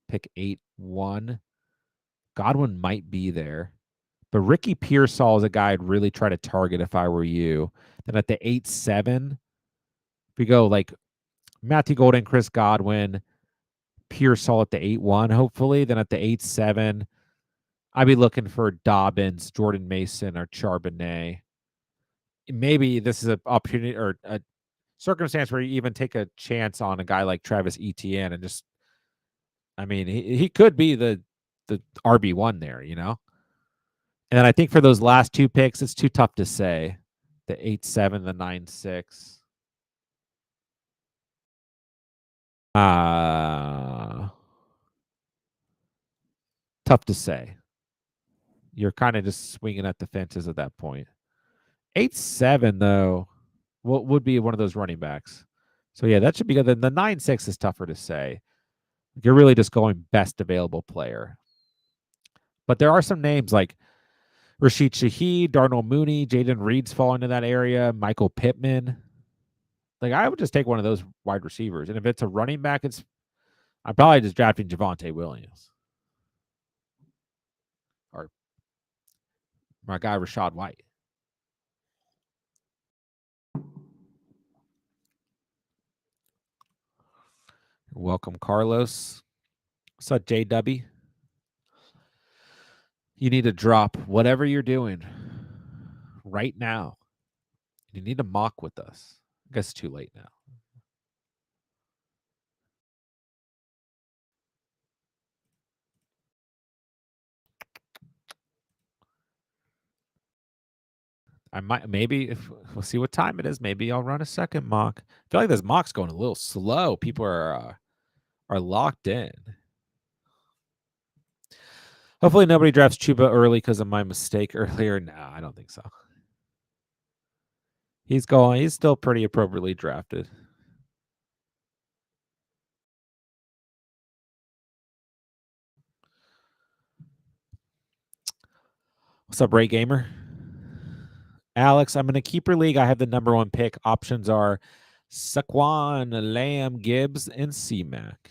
pick 8-1. Godwin might be there. But Ricky Pearsall is a guy I'd really try to target if I were you. Then at the 8-7, we go like Matthew Golden, Chris Godwin, Pearsall at the 8-1, hopefully. Then at the 8-7, I'd be looking for Dobbins, Jordan Mason, or Charbonnet. Maybe this is an opportunity or a circumstance where you even take a chance on a guy like Travis Etienne and just, I mean, he could be the RB1 there, you know? And then I think for those last 2 picks, it's too tough to say. The 8-7, the 9-6. Tough to say. You're kind of just swinging at the fences at that point. 8-7 though, what would be one of those running backs? So yeah, that should be good. Then the 9-6 is tougher to say. You're really just going best available player. But there are some names like Rashid Shaheed, Darnell Mooney, Jaden Reed's fall into that area, Michael Pittman. Like, I would just take one of those wide receivers. And if it's a running back, I'm probably just drafting Javonte Williams or my guy Rashad White. Welcome, Carlos. What's up, JW? You need to drop whatever you're doing right now. You need to mock with us. I guess it's too late now. I might maybe if we'll see what time it is. Maybe I'll run a second mock. I feel like this mock's going a little slow. People are locked in. Hopefully nobody drafts Chuba early because of my mistake earlier. No, I don't think so. He's still pretty appropriately drafted. What's up, Ray Gamer? Alex, I'm in a keeper league. I have the number 1 pick. Options are Saquon, Lamb, Gibbs, and C-Mac.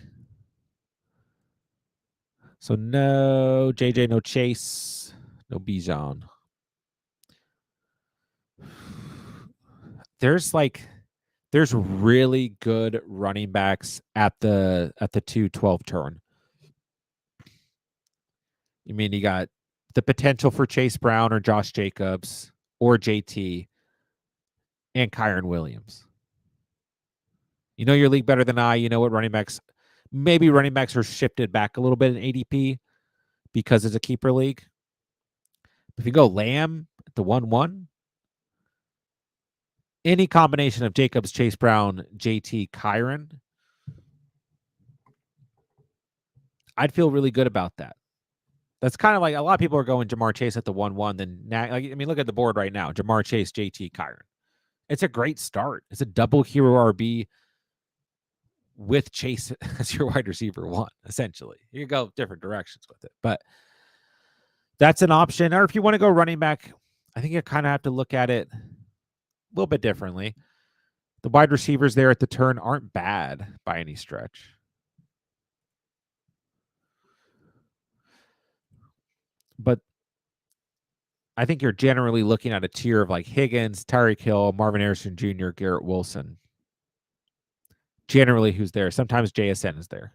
So no JJ, no Chase, no Bijan. There's really good running backs at the 2-12 turn. You mean you got the potential for Chase Brown or Josh Jacobs or JT and Kyron Williams. You know your league better than I. You know what running backs are shifted back a little bit in ADP because it's a keeper league. If you go Lamb at the 1-1, any combination of Jacobs, Chase Brown, JT, Kyron, I'd feel really good about that. That's kind of like a lot of people are going Jamar Chase at the 1-1. Then, look at the board right now. Jamar Chase, JT, Kyron. It's a great start. It's a double hero RB with Chase as your wide receiver 1, essentially. You can go different directions with it, but that's an option. Or if you want to go running back, I think you kind of have to look at it a little bit differently. The wide receivers there at the turn aren't bad by any stretch. But I think you're generally looking at a tier of like Higgins, Tyreek Hill, Marvin Harrison Jr., Garrett Wilson. Generally who's there. Sometimes JSN is there.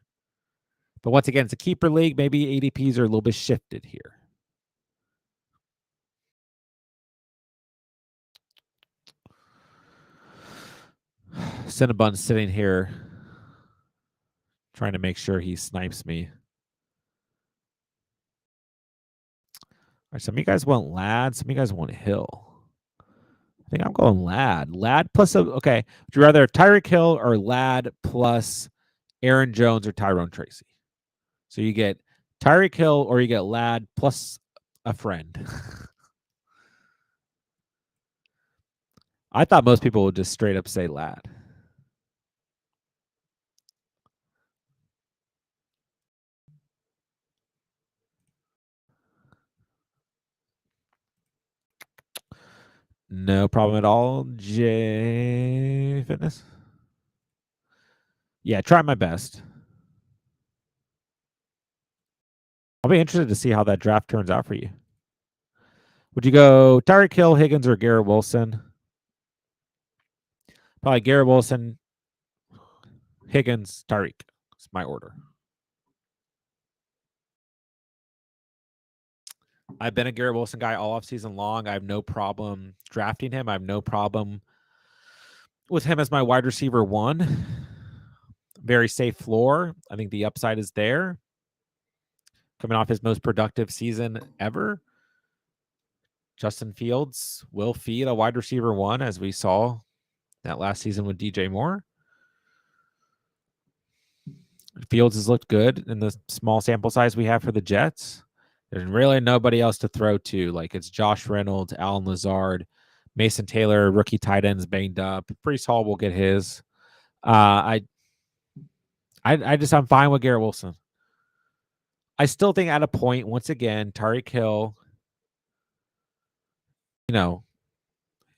But once again, it's a keeper league. Maybe ADPs are a little bit shifted here. Cinnabon's sitting here trying to make sure he snipes me. All right, some of you guys want Lad. Some of you guys want Hill. I think I'm going Lad. Lad plus okay. Would you rather Tyreek Hill or Lad plus Aaron Jones or Tyrone Tracy? So you get Tyreek Hill or you get Lad plus a friend. I thought most people would just straight up say Lad. No problem at all, J Fitness. Yeah, try my best. I'll be interested to see how that draft turns out for you. Would you go Tyreek Hill, Higgins, or Garrett Wilson? Probably Garrett Wilson, Higgins, Tyreek. It's my order. I've been a Garrett Wilson guy all offseason long. I have no problem drafting him. I have no problem with him as my wide receiver 1. Very safe floor. I think the upside is there. Coming off his most productive season ever. Justin Fields will feed a wide receiver 1, as we saw that last season with DJ Moore. Fields has looked good in the small sample size we have for the Jets. There's really nobody else to throw to. Like, it's Josh Reynolds, Alan Lazard, Mason Taylor, rookie tight ends banged up. Breece Hall will get his. I'm fine with Garrett Wilson. I still think at a point, once again, Tyreek Hill,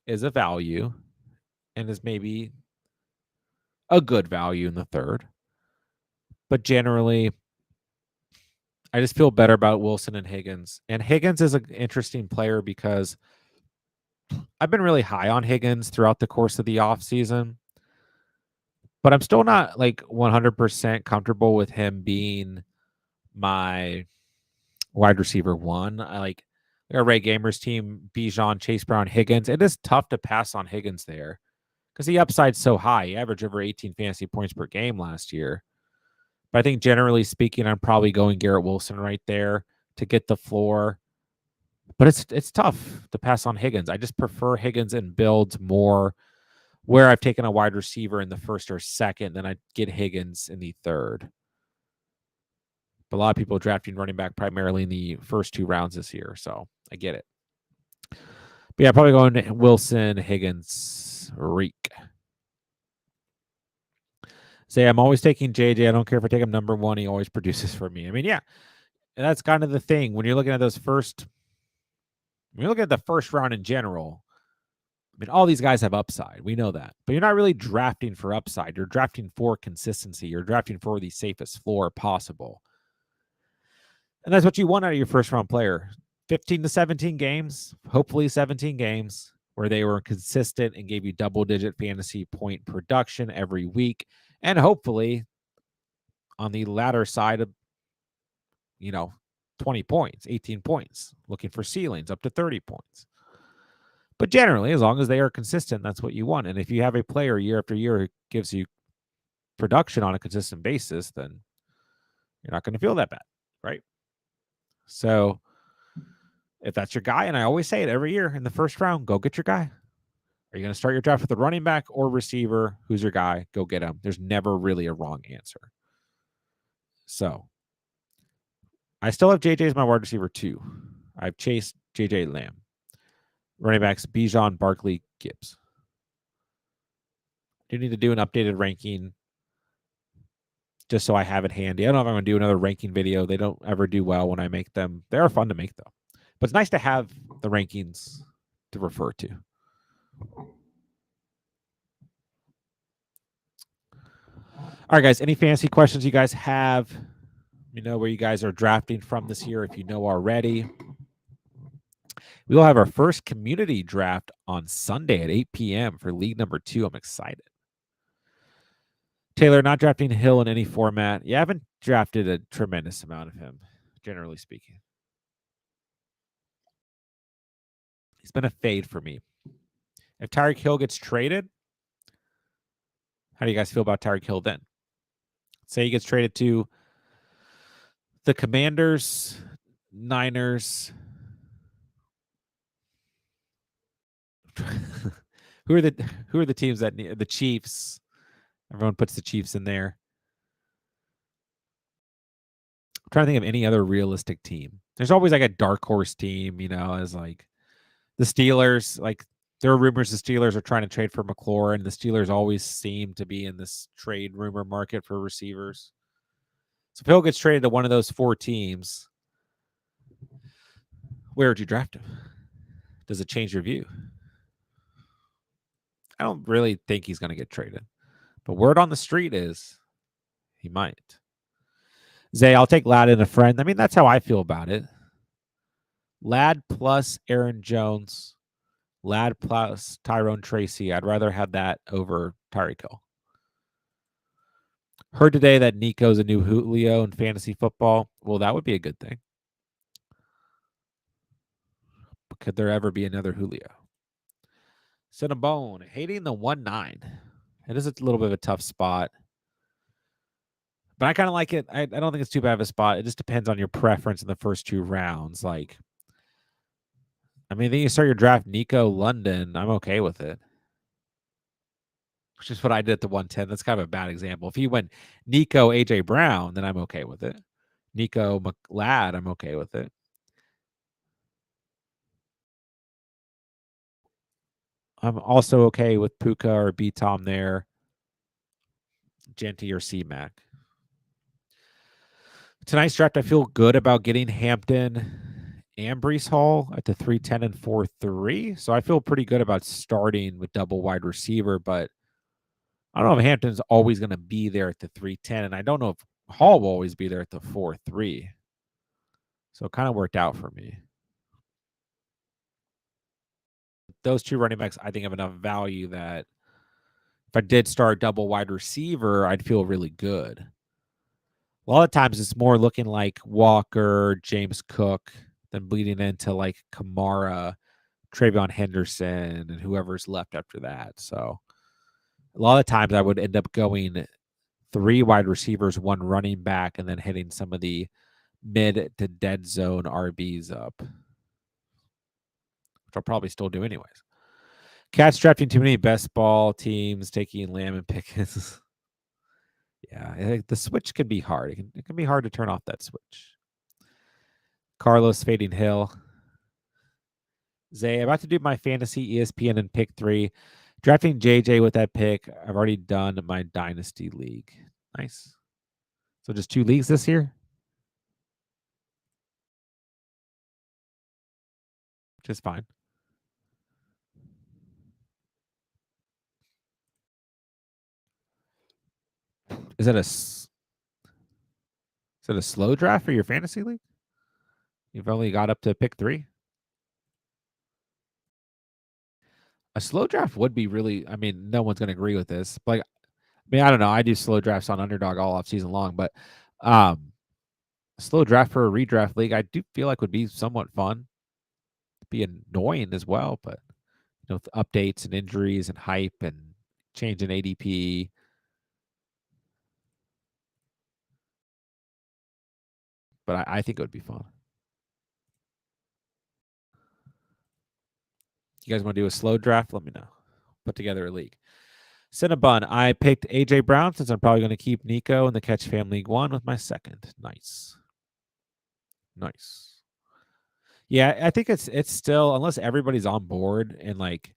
is a value and is maybe a good value in the third. But generally, I just feel better about Wilson and Higgins. And Higgins is an interesting player because I've been really high on Higgins throughout the course of the offseason, but I'm still not like 100% comfortable with him being my wide receiver one. I like our Ray Gamers team, Bijan, Chase Brown, Higgins. It is tough to pass on Higgins there because the upside's so high. He averaged over 18 fantasy points per game last year. But I think generally speaking, I'm probably going Garrett Wilson right there to get the floor. But it's tough to pass on Higgins. I just prefer Higgins in builds more where I've taken a wide receiver in the first or second, then I get Higgins in the third. But a lot of people drafting running back primarily in the first 2 rounds this year, so I get it. But yeah, probably going Wilson, Higgins, Reek. Say, I'm always taking JJ. I don't care if I take him number 1. He always produces for me. I mean, yeah, that's kind of the thing. When you're looking at those first, when you're looking at the first round in general, I mean, all these guys have upside. We know that. But you're not really drafting for upside. You're drafting for consistency. You're drafting for the safest floor possible. And that's what you want out of your first round player. 15 to 17 games, hopefully 17 games, where they were consistent and gave you double-digit fantasy point production every week. And hopefully on the latter side of, 20 points, 18 points, looking for ceilings up to 30 points. But generally, as long as they are consistent, that's what you want. And if you have a player year after year who gives you production on a consistent basis, then you're not going to feel that bad, right? So if that's your guy, and I always say it every year in the first round, go get your guy. Are you going to start your draft with a running back or receiver? Who's your guy? Go get him. There's never really a wrong answer. So I still have JJ as my wide receiver 2. I've chased JJ Lamb. Running backs, Bijan, Barkley, Gibbs. Do need to do an updated ranking just so I have it handy. I don't know if I'm going to do another ranking video. They don't ever do well when I make them. They are fun to make, though. But it's nice to have the rankings to refer to. All right, guys, any fantasy questions you guys have? Let me know where you guys are drafting from this year if you know already. We will have our first community draft on Sunday at 8 p.m. for league number 2. I'm excited. Taylor, not drafting Hill in any format. You haven't drafted a tremendous amount of him, generally speaking. He's been a fade for me. If Tyreek Hill gets traded, how do you guys feel about Tyreek Hill then? Say he gets traded to the Commanders, Niners. Who are the teams that need the Chiefs? Everyone puts the Chiefs in there. I'm trying to think of any other realistic team. There's always like a dark horse team, as like the Steelers. Like there are rumors the Steelers are trying to trade for McLaurin. The Steelers always seem to be in this trade rumor market for receivers. So if Hill gets traded to one of those 4 teams, where would you draft him? Does it change your view? I don't really think he's going to get traded. But word on the street is he might. Zay, I'll take Ladd and a friend. I mean, that's how I feel about it. Ladd plus Aaron Jones. Ladd plus Tyrone Tracy. I'd rather have that over Tyreek Hill. Heard today that Nico's a new Julio in fantasy football. Well, that would be a good thing. But could there ever be another Julio? Cinnabone, hating the 1-9. It is a little bit of a tough spot. But I kind of like it. I don't think it's too bad of a spot. It just depends on your preference in the first 2 rounds. Like, I mean, then you start your draft Nico London. I'm okay with it. Which is what I did at the 110. That's kind of a bad example. If you went Nico AJ Brown, then I'm okay with it. Nico McLeod, I'm okay with it. I'm also okay with Puka or B Tom there. Genty or C-Mac. Tonight's draft, I feel good about getting Hampton and Breece Hall at the 310 and 4-3. So I feel pretty good about starting with double wide receiver, but I don't know if Hampton's always going to be there at the 310, and I don't know if Hall will always be there at the 4-3. So it kind of worked out for me. Those two running backs, I think, have enough value that if I did start double wide receiver, I'd feel really good. A lot of times it's more looking like Walker, James Cook, than bleeding into like Kamara, Travion Henderson, and whoever's left after that. So a lot of times I would end up going 3 wide receivers, 1 running back, and then hitting some of the mid to dead zone RBs up, which I'll probably still do anyways. Cats drafting too many best ball teams, taking Lamb and Pickens. Yeah, the switch can be hard. It can be hard to turn off that switch. Carlos fading Hill. Zay, about to do my fantasy ESPN and pick 3. Drafting JJ with that pick. I've already done my dynasty league. Nice. So just 2 leagues this year? Which is fine. Is it a slow draft for your fantasy league? You've only got up to pick 3? A slow draft would be really, I mean, no one's going to agree with this. But like, I mean, I don't know. I do slow drafts on Underdog all off season long, but a slow draft for a redraft league, I do feel like would be somewhat fun. Be annoying as well, but with updates and injuries and hype and change in ADP. But I think it would be fun. You guys want to do a slow draft? Let me know. Put together a league. Cinnabon, I picked AJ Brown since I'm probably going to keep Nico in the Catch Fam League 1 with my second. Nice. Yeah, I think it's still, unless everybody's on board and like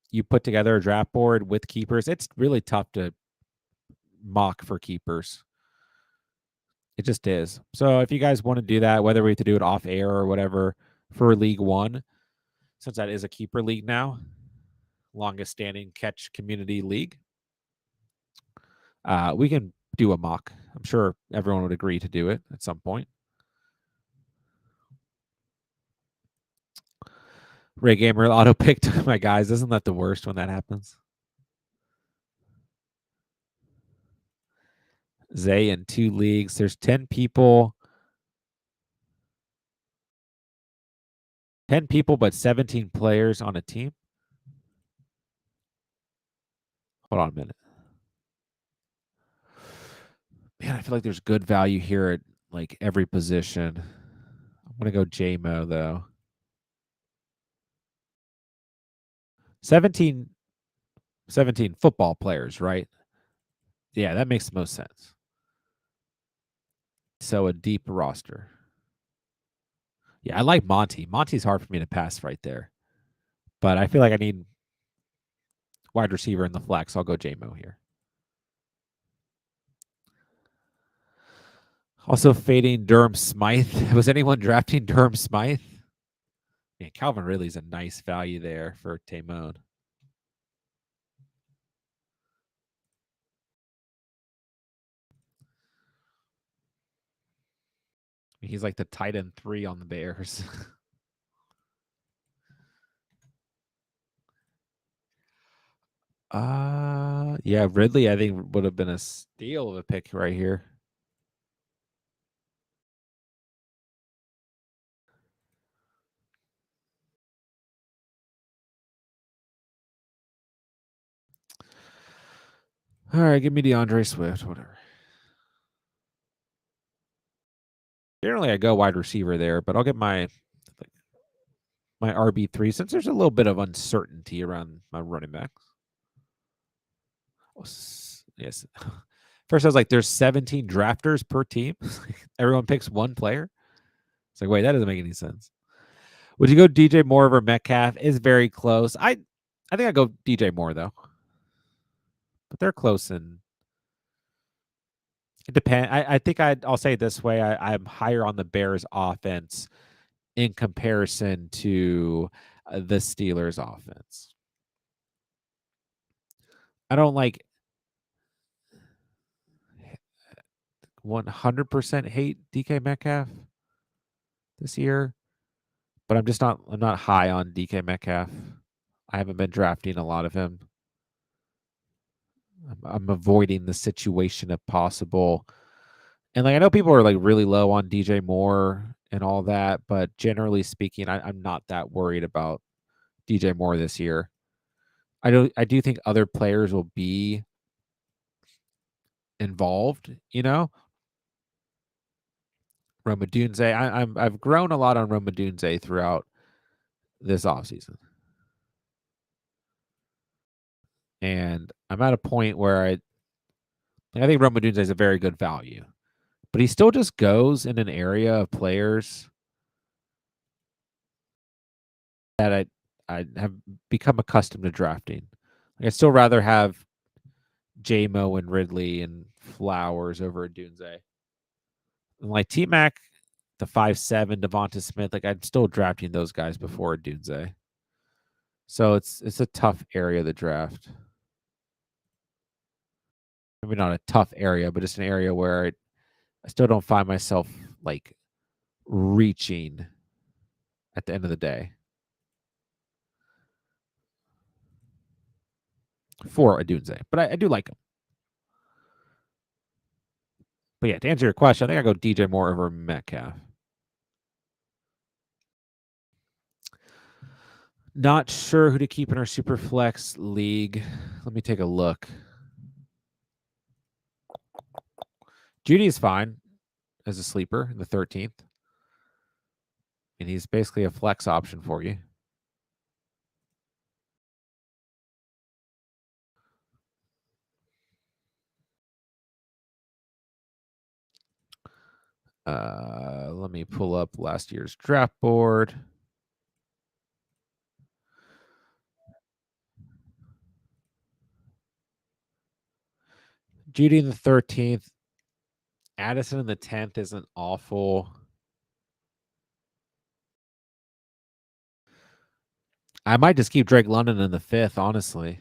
you put together a draft board with keepers, it's really tough to mock for keepers. It just is. So if you guys want to do that, whether we have to do it off air or whatever for League 1, since that is a keeper league now, longest standing catch community league, we can do a mock. I'm sure everyone would agree to do it at some point. Ray Gamer auto picked my guys. Isn't that the worst when that happens? Zay in 2 leagues. There's 10 people. 10 people, but 17 players on a team. Hold on a minute. Man, I feel like there's good value here at like every position. I'm going to go JMO though. 17 football players, right? Yeah, that makes the most sense. So a deep roster. Yeah, I like Monty. Monty's hard for me to pass right there. But I feel like I need wide receiver in the flex. I'll go JMO here. Also fading Durham Smythe. Was anyone drafting Durham Smythe? Yeah, Calvin Ridley's a nice value there for Tamone. He's like the tight end 3 on the Bears. Yeah, Ridley I think would have been a steal of a pick right here. All right, give me DeAndre Swift, whatever. Generally, I go wide receiver there, but I'll get my RB3 since there's a little bit of uncertainty around my running backs. Yes. First, I was like, there's 17 drafters per team. Everyone picks 1 player. It's like, wait, that doesn't make any sense. Would you go DJ Moore over Metcalf? Is very close. I think I go DJ Moore though, but they're close and it depends. I think I'll say it this way: I'm higher on the Bears offense in comparison to the Steelers offense. I don't like 100% hate DK Metcalf this year, but I'm not high on DK Metcalf. I haven't been drafting a lot of him. I'm avoiding the situation if possible. And like I know people are like really low on DJ Moore and all that, but generally speaking, I'm not that worried about DJ Moore this year. I do think other players will be involved, you know. Roma Dunze. I've grown a lot on Roma Dunze throughout this offseason. And I'm at a point where I think Roma Dunze is a very good value. But he still just goes in an area of players that I have become accustomed to drafting. Like I'd still rather have JMO and Ridley and Flowers over Dunze. And like T Mac, the 5'7", Devonta Smith, like I'm still drafting those guys before Dunze. So it's a tough area of the draft. Maybe not a tough area, but it's an area where I still don't find myself like reaching at the end of the day for a Dunze. But I do like him. But yeah, to answer your question, I think I go DJ Moore over Metcalf. Not sure who to keep in our super flex league. Let me take a look. Judy is fine as a sleeper in the 13th. And he's basically a flex option for you. Let me pull up last year's draft board. Judy in the 13th. Addison in the 10th isn't awful. I might just keep Drake London in the 5th, honestly.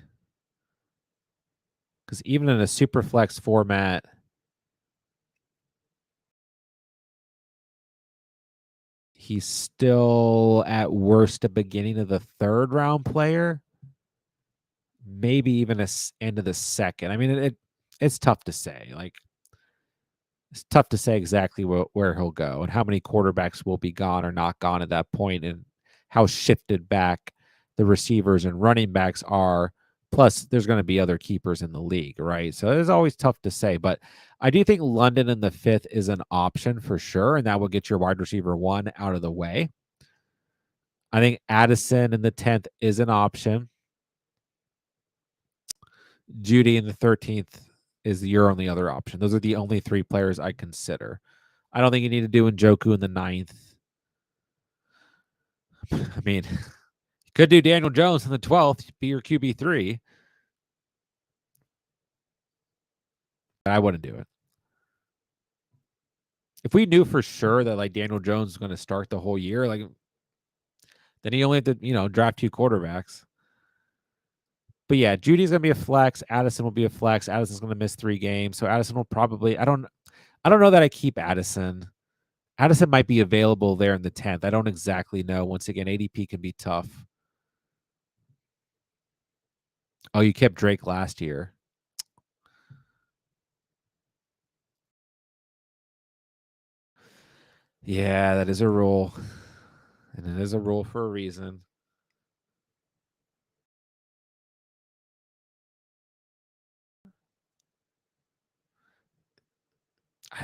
Because even in a super flex format, he's still at worst a beginning of the 3rd round player. Maybe even a end of the 2nd. I mean, it's tough to say. Like, it's tough to say exactly where he'll go and how many quarterbacks will be gone or not gone at that point, and how shifted back the receivers and running backs are. Plus, there's going to be other keepers in the league, right? So it's always tough to say. But I do think London in the 5th is an option for sure, and that will get your wide receiver 1 out of the way. I think Addison in the 10th is an option. Judy in the 13th is your only other option. Those are the only 3 players I consider. I don't think you need to do Njoku in the 9th. I mean, you could do Daniel Jones in the 12th, be your QB3. I wouldn't do it. If we knew for sure that like Daniel Jones is going to start the whole year, like then you only have to, draft 2 quarterbacks. But yeah, Judy's going to be a flex. Addison will be a flex. Addison's going to miss 3 games. So Addison will probably, I don't know that I keep Addison. Addison might be available there in the 10th. I don't exactly know. Once again, ADP can be tough. Oh, you kept Drake last year. Yeah, that is a rule. And it is a rule for a reason.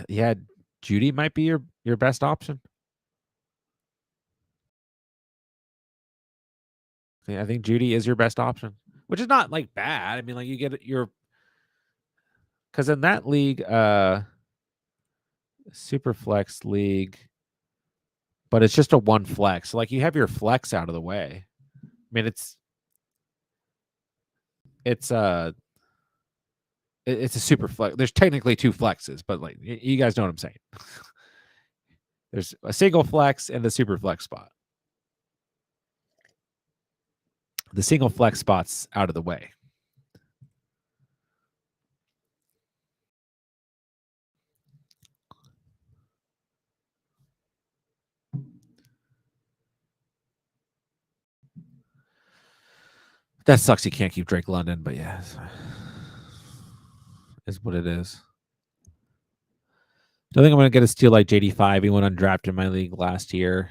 Yeah, Judy might be your best option. I think Judy is your best option, which is not like bad. I mean, like you get your because in that league, super flex league, but it's just a 1 flex. So like you have your flex out of the way. I mean, it's a super flex. There's technically 2 flexes, but like you guys know what I'm saying. There's a single flex and the super flex spot. The single flex spot's out of the way. That sucks. You can't keep Drake London, but yeah, is what it is. Don't think I'm going to get a steal like JD5. He went undrafted in my league last year.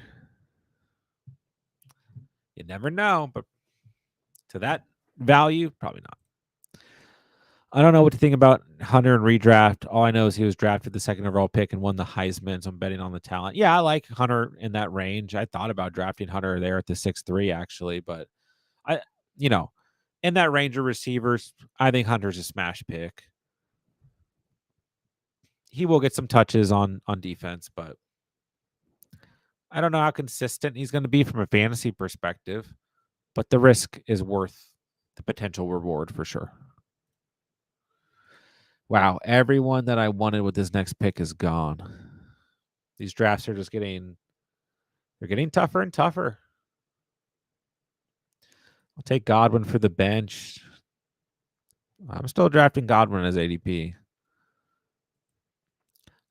You never know, but to that value, probably not. I don't know what to think about Hunter and redraft. All I know is he was drafted the second overall pick and won the Heisman, so I'm betting on the talent. Yeah, I like Hunter in that range. I thought about drafting Hunter there at the 6'3", actually, but I, in that range of receivers, I think Hunter's a smash pick. He will get some touches on defense, but I don't know how consistent he's going to be from a fantasy perspective, but the risk is worth the potential reward for sure. Wow, everyone that I wanted with this next pick is gone. These drafts are just getting tougher and tougher. I'll take Godwin for the bench. I'm still drafting Godwin as ADP.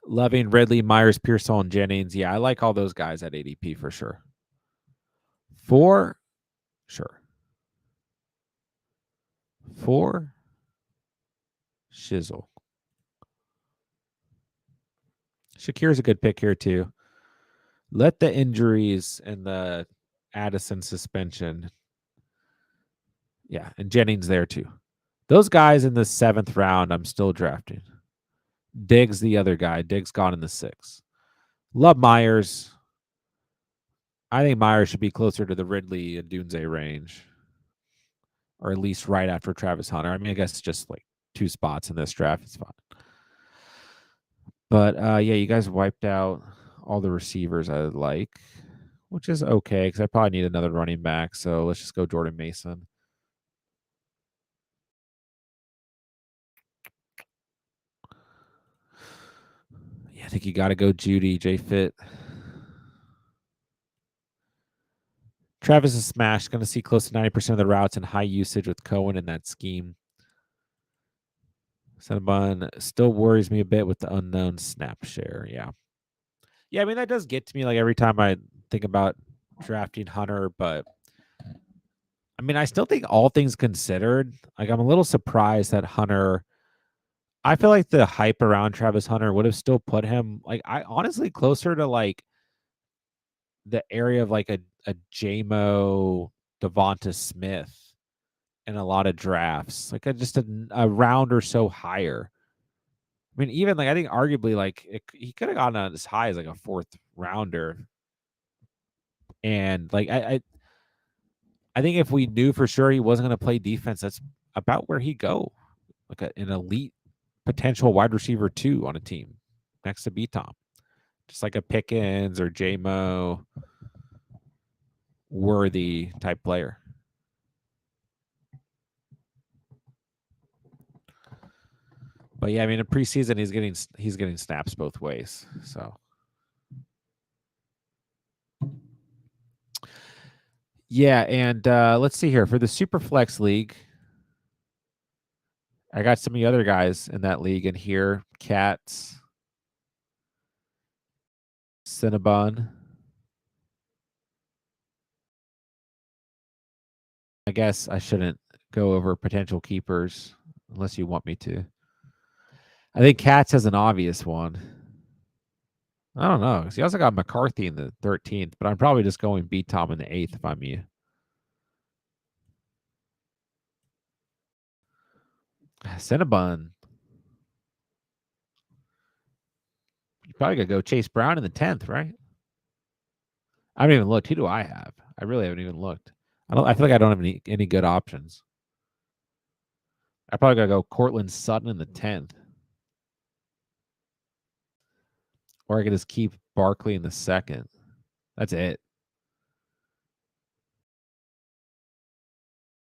Loving Ridley, Myers, Pearsall, and Jennings. Yeah, I like all those guys at ADP for sure. For sure. For shizzle. Shakir's a good pick here too. Let the injuries and the Addison suspension. Yeah, and Jennings there too. Those guys in the 7th round, I'm still drafting. Diggs, the other guy. Diggs gone in the 6th. Love Myers. I think Myers should be closer to the Ridley and Dunze range, or at least right after Travis Hunter. I mean, I guess it's just like 2 spots in this draft. It's fine. But yeah, you guys wiped out all the receivers I like, which is okay because I probably need another running back. So let's just go Jordan Mason. Yeah, I think you got to go Judy, J Fit. Travis is smashed. Going to see close to 90% of the routes and high usage with Cohen in that scheme. Cinnabon still worries me a bit with the unknown snap share. Yeah. Yeah, I mean, that does get to me like every time I think about drafting Hunter, but I mean, I still think all things considered, like I'm a little surprised that Hunter, I feel like the hype around Travis Hunter would have still put him like I honestly closer to like the area of like a JMO Devonta Smith in a lot of drafts, like just a round or so higher. I mean, even like I think arguably like he could have gotten as high as like a 4th rounder, and like I think if we knew for sure he wasn't going to play defense, that's about where he'd go, like an elite potential wide receiver 2 on a team next to B Tom, just like a Pickens or JMO worthy type player. But yeah, I mean, in preseason he's getting snaps both ways. So yeah, and let's see here for the Superflex League. I got some of the other guys in that league in here. Cats, Cinnabon. I guess I shouldn't go over potential keepers unless you want me to. I think Cats has an obvious one. I don't know. He also got McCarthy in the 13th, but I'm probably just going beat Tom in the 8th if I'm you. Cinnabon. You probably gotta go Chase Brown in the 10th, right? I haven't even looked. Who do I have? I really haven't even looked. I feel like I don't have any good options. I probably gotta go Cortland Sutton in the 10th. Or I could just keep Barkley in the 2nd. That's it.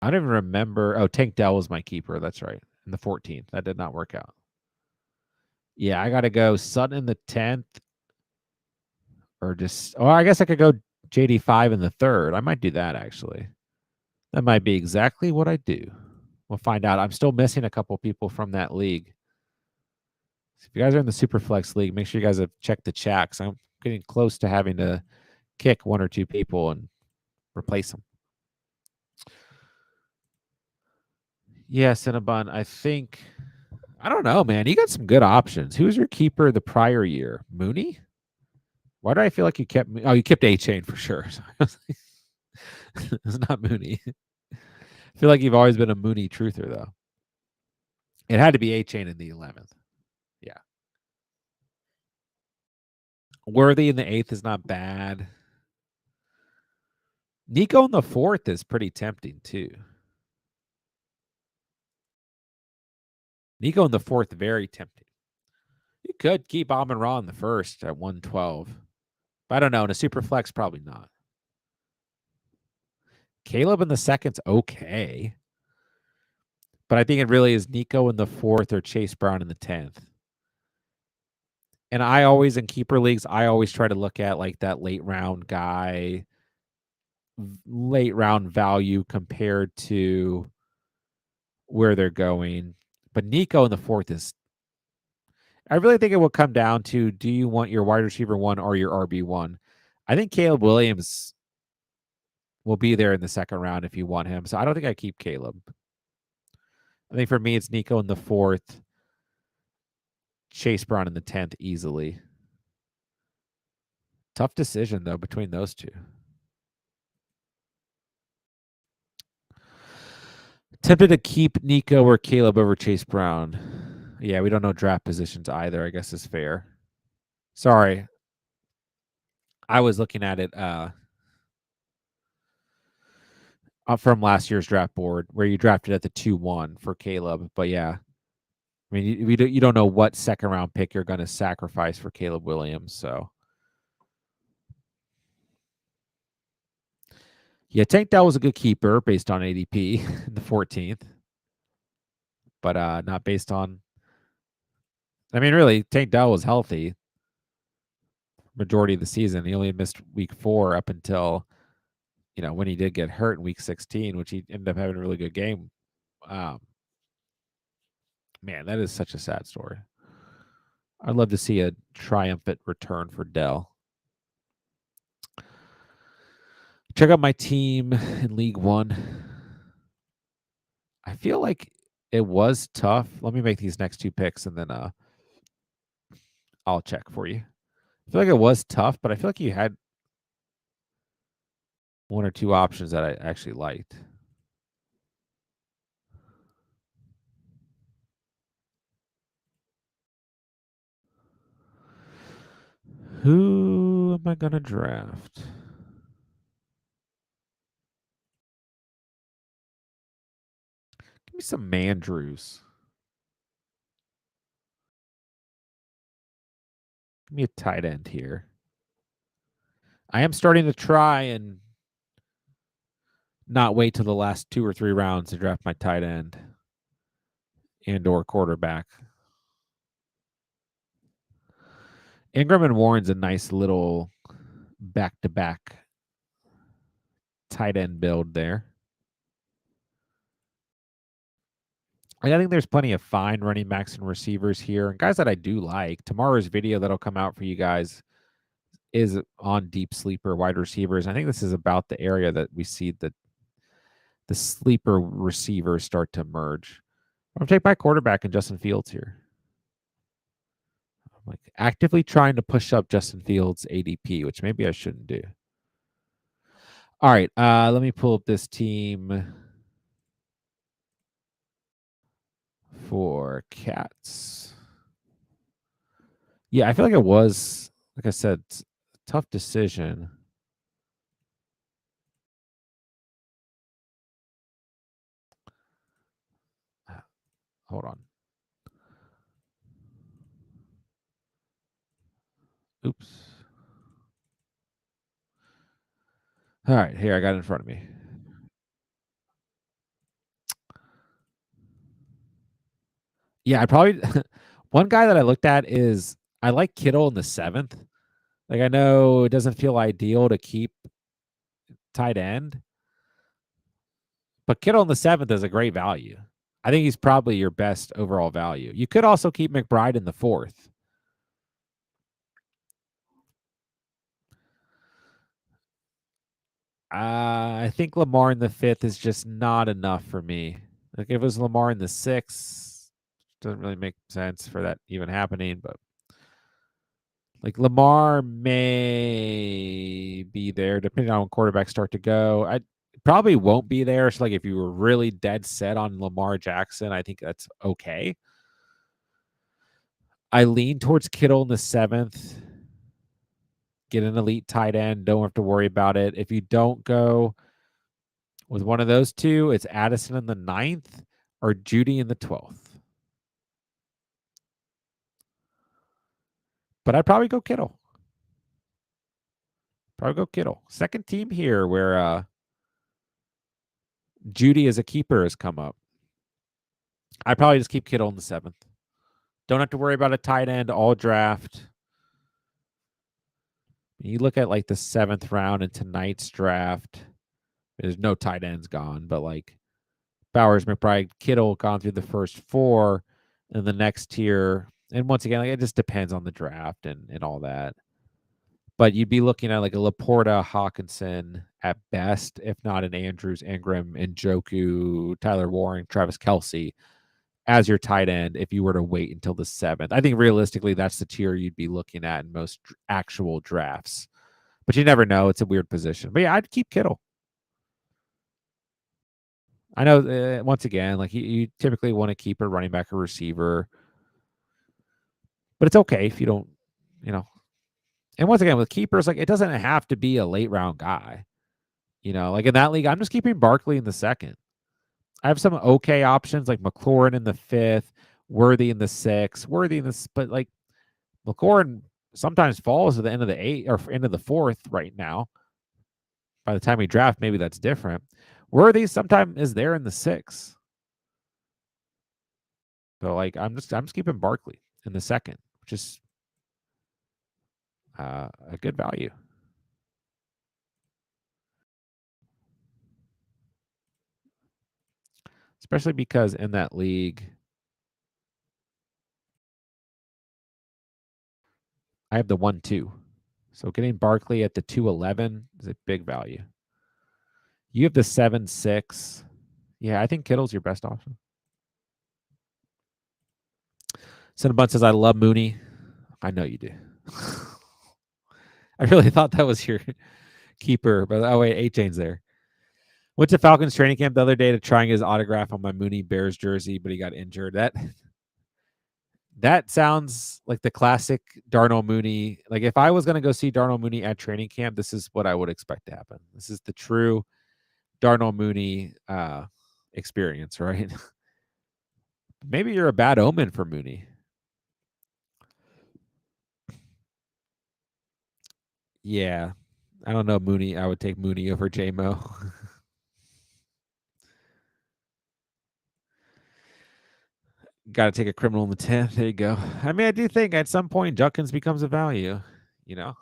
I don't even remember. Oh, Tank Dell was my keeper. That's right. In the 14th. That did not work out. Yeah, I got to go Sutton in the 10th. Or just, oh, I guess I could go JD5 in the 3rd. I might do that actually. That might be exactly what I do. We'll find out. I'm still missing a couple people from that league. So if you guys are in the Superflex League, make sure you guys have checked the chat because I'm getting close to having to kick 1 or 2 people and replace them. Yeah, Cinnabon. I don't know, man. You got some good options. Who was your keeper the prior year? Mooney? Why do I feel like you kept? Oh, you kept A Chain for sure. It's not Mooney. I feel like you've always been a Mooney truther, though. It had to be A Chain in the 11th. Yeah. Worthy in the 8th is not bad. Nico in the 4th is pretty tempting, too. Nico in the 4th, very tempting. You could keep Amon Ra in the 1st at 112. But I don't know. In a super flex, probably not. Caleb in the 2nd's okay. But I think it really is Nico in the 4th or Chase Brown in the 10th. And I always, in keeper leagues, I always try to look at like that late round guy, late round value compared to where they're going. But Nico in the 4th is, I really think it will come down to, do you want your wide receiver 1 or your RB1? I think Caleb Williams will be there in the 2nd round if you want him. So I don't think I keep Caleb. I think for me, it's Nico in the 4th, Chase Brown in the 10th easily. Tough decision, though, between those two. Tempted to keep Nico or Caleb over Chase Brown. Yeah, we don't know draft positions either, I guess is fair. Sorry. I was looking at it from last year's draft board where you drafted at the 2-1 for Caleb. But yeah, I mean, you don't know what 2nd round pick you're going to sacrifice for Caleb Williams. So yeah, Tank Dell was a good keeper based on ADP in the 14th, but not based on. I mean, really, Tank Dell was healthy majority of the season. He only missed week 4 up until, when he did get hurt in week 16, which he ended up having a really good game. Um, man, that is such a sad story. I'd love to see a triumphant return for Dell. Check out my team in League One. I feel like it was tough. Let me make these next 2 picks and then I'll check for you. I feel like it was tough, but I feel like you had 1 or 2 options that I actually liked. Who am I going to draft? Give me some Mandrews. Give me a tight end here. I am starting to try and not wait till the last 2 or 3 rounds to draft my tight end and or quarterback. Ingram and Warren's a nice little back-to-back tight end build there. I think there's plenty of fine running backs and receivers here, and guys that I do like. Tomorrow's video that'll come out for you guys is on deep sleeper wide receivers. I think this is about the area that we see the sleeper receivers start to emerge. I'm gonna take my quarterback in Justin Fields here. I'm like actively trying to push up Justin Fields' ADP, which maybe I shouldn't do. All right, let me pull up this team for Cats. Yeah, I feel like it was, like I said, tough decision. Hold on. Oops. All right, here I got it in front of me. Yeah, I probably one guy that I looked at is I like Kittle in the 7th. Like I know it doesn't feel ideal to keep tight end, but Kittle in the 7th is a great value. I think he's probably your best overall value. You could also keep McBride in the 4th. I think Lamar in the 5th is just not enough for me. Like if it was Lamar in the 6, doesn't really make sense for that even happening. But like Lamar may be there depending on when quarterbacks start to go. I probably won't be there. So like if you were really dead set on Lamar Jackson, I think that's okay. I lean towards Kittle in the 7th. Get an elite tight end. Don't have to worry about it. If you don't go with one of those two, it's Addison in the 9th or Judy in the 12th. But I'd probably go Kittle. Second team here where Judy as a keeper has come up. I'd probably just keep Kittle in the 7th. Don't have to worry about a tight end all draft. You look at like the 7th round in tonight's draft. There's no tight ends gone, but like Bowers, McBride, Kittle gone through the first 4 in the next tier. And once again, like, it just depends on the draft and all that. But you'd be looking at like a Laporta, Hawkinson at best, if not an Andrews, Ingram, Njoku, Tyler Warren, Travis Kelce as your tight end if you were to wait until the 7th. I think realistically that's the tier you'd be looking at in most actual drafts. But you never know. It's a weird position. But yeah, I'd keep Kittle. I know, once again, like you typically want to keep a running back or receiver. But it's okay if you don't, you know. And once again, with keepers, like it doesn't have to be a late round guy. You know, like in that league, I'm just keeping Barkley in the 2nd. I have some okay options like McLaurin in the 5th, Worthy in the 6th, Worthy in this, but like McLaurin sometimes falls at the end of the 8th or end of the 4th right now. By the time we draft, maybe that's different. Worthy sometimes is there in the 6th. So like I'm just keeping Barkley in the 2nd, which is a good value. Especially because in that league, I have the 1-2. So getting Barkley at the 2-11 is a big value. You have the 7-6. Yeah, I think Kittle's your best option. Cinnabon says, I love Mooney. I know you do. I really thought that was your keeper, but oh, wait, 8-Chain's there. Went to Falcons training camp the other day to try and get his autograph on my Mooney Bears jersey, but he got injured. That sounds like the classic Darnell Mooney. Like if I was going to go see Darnell Mooney at training camp, this is what I would expect to happen. This is the true Darnell Mooney experience, right? Maybe you're a bad omen for Mooney. Yeah. I don't know, Mooney. I would take Mooney over J-Mo. Got to take a criminal in the 10th. There you go. I mean, I do think at some point Judkins becomes a value, you know?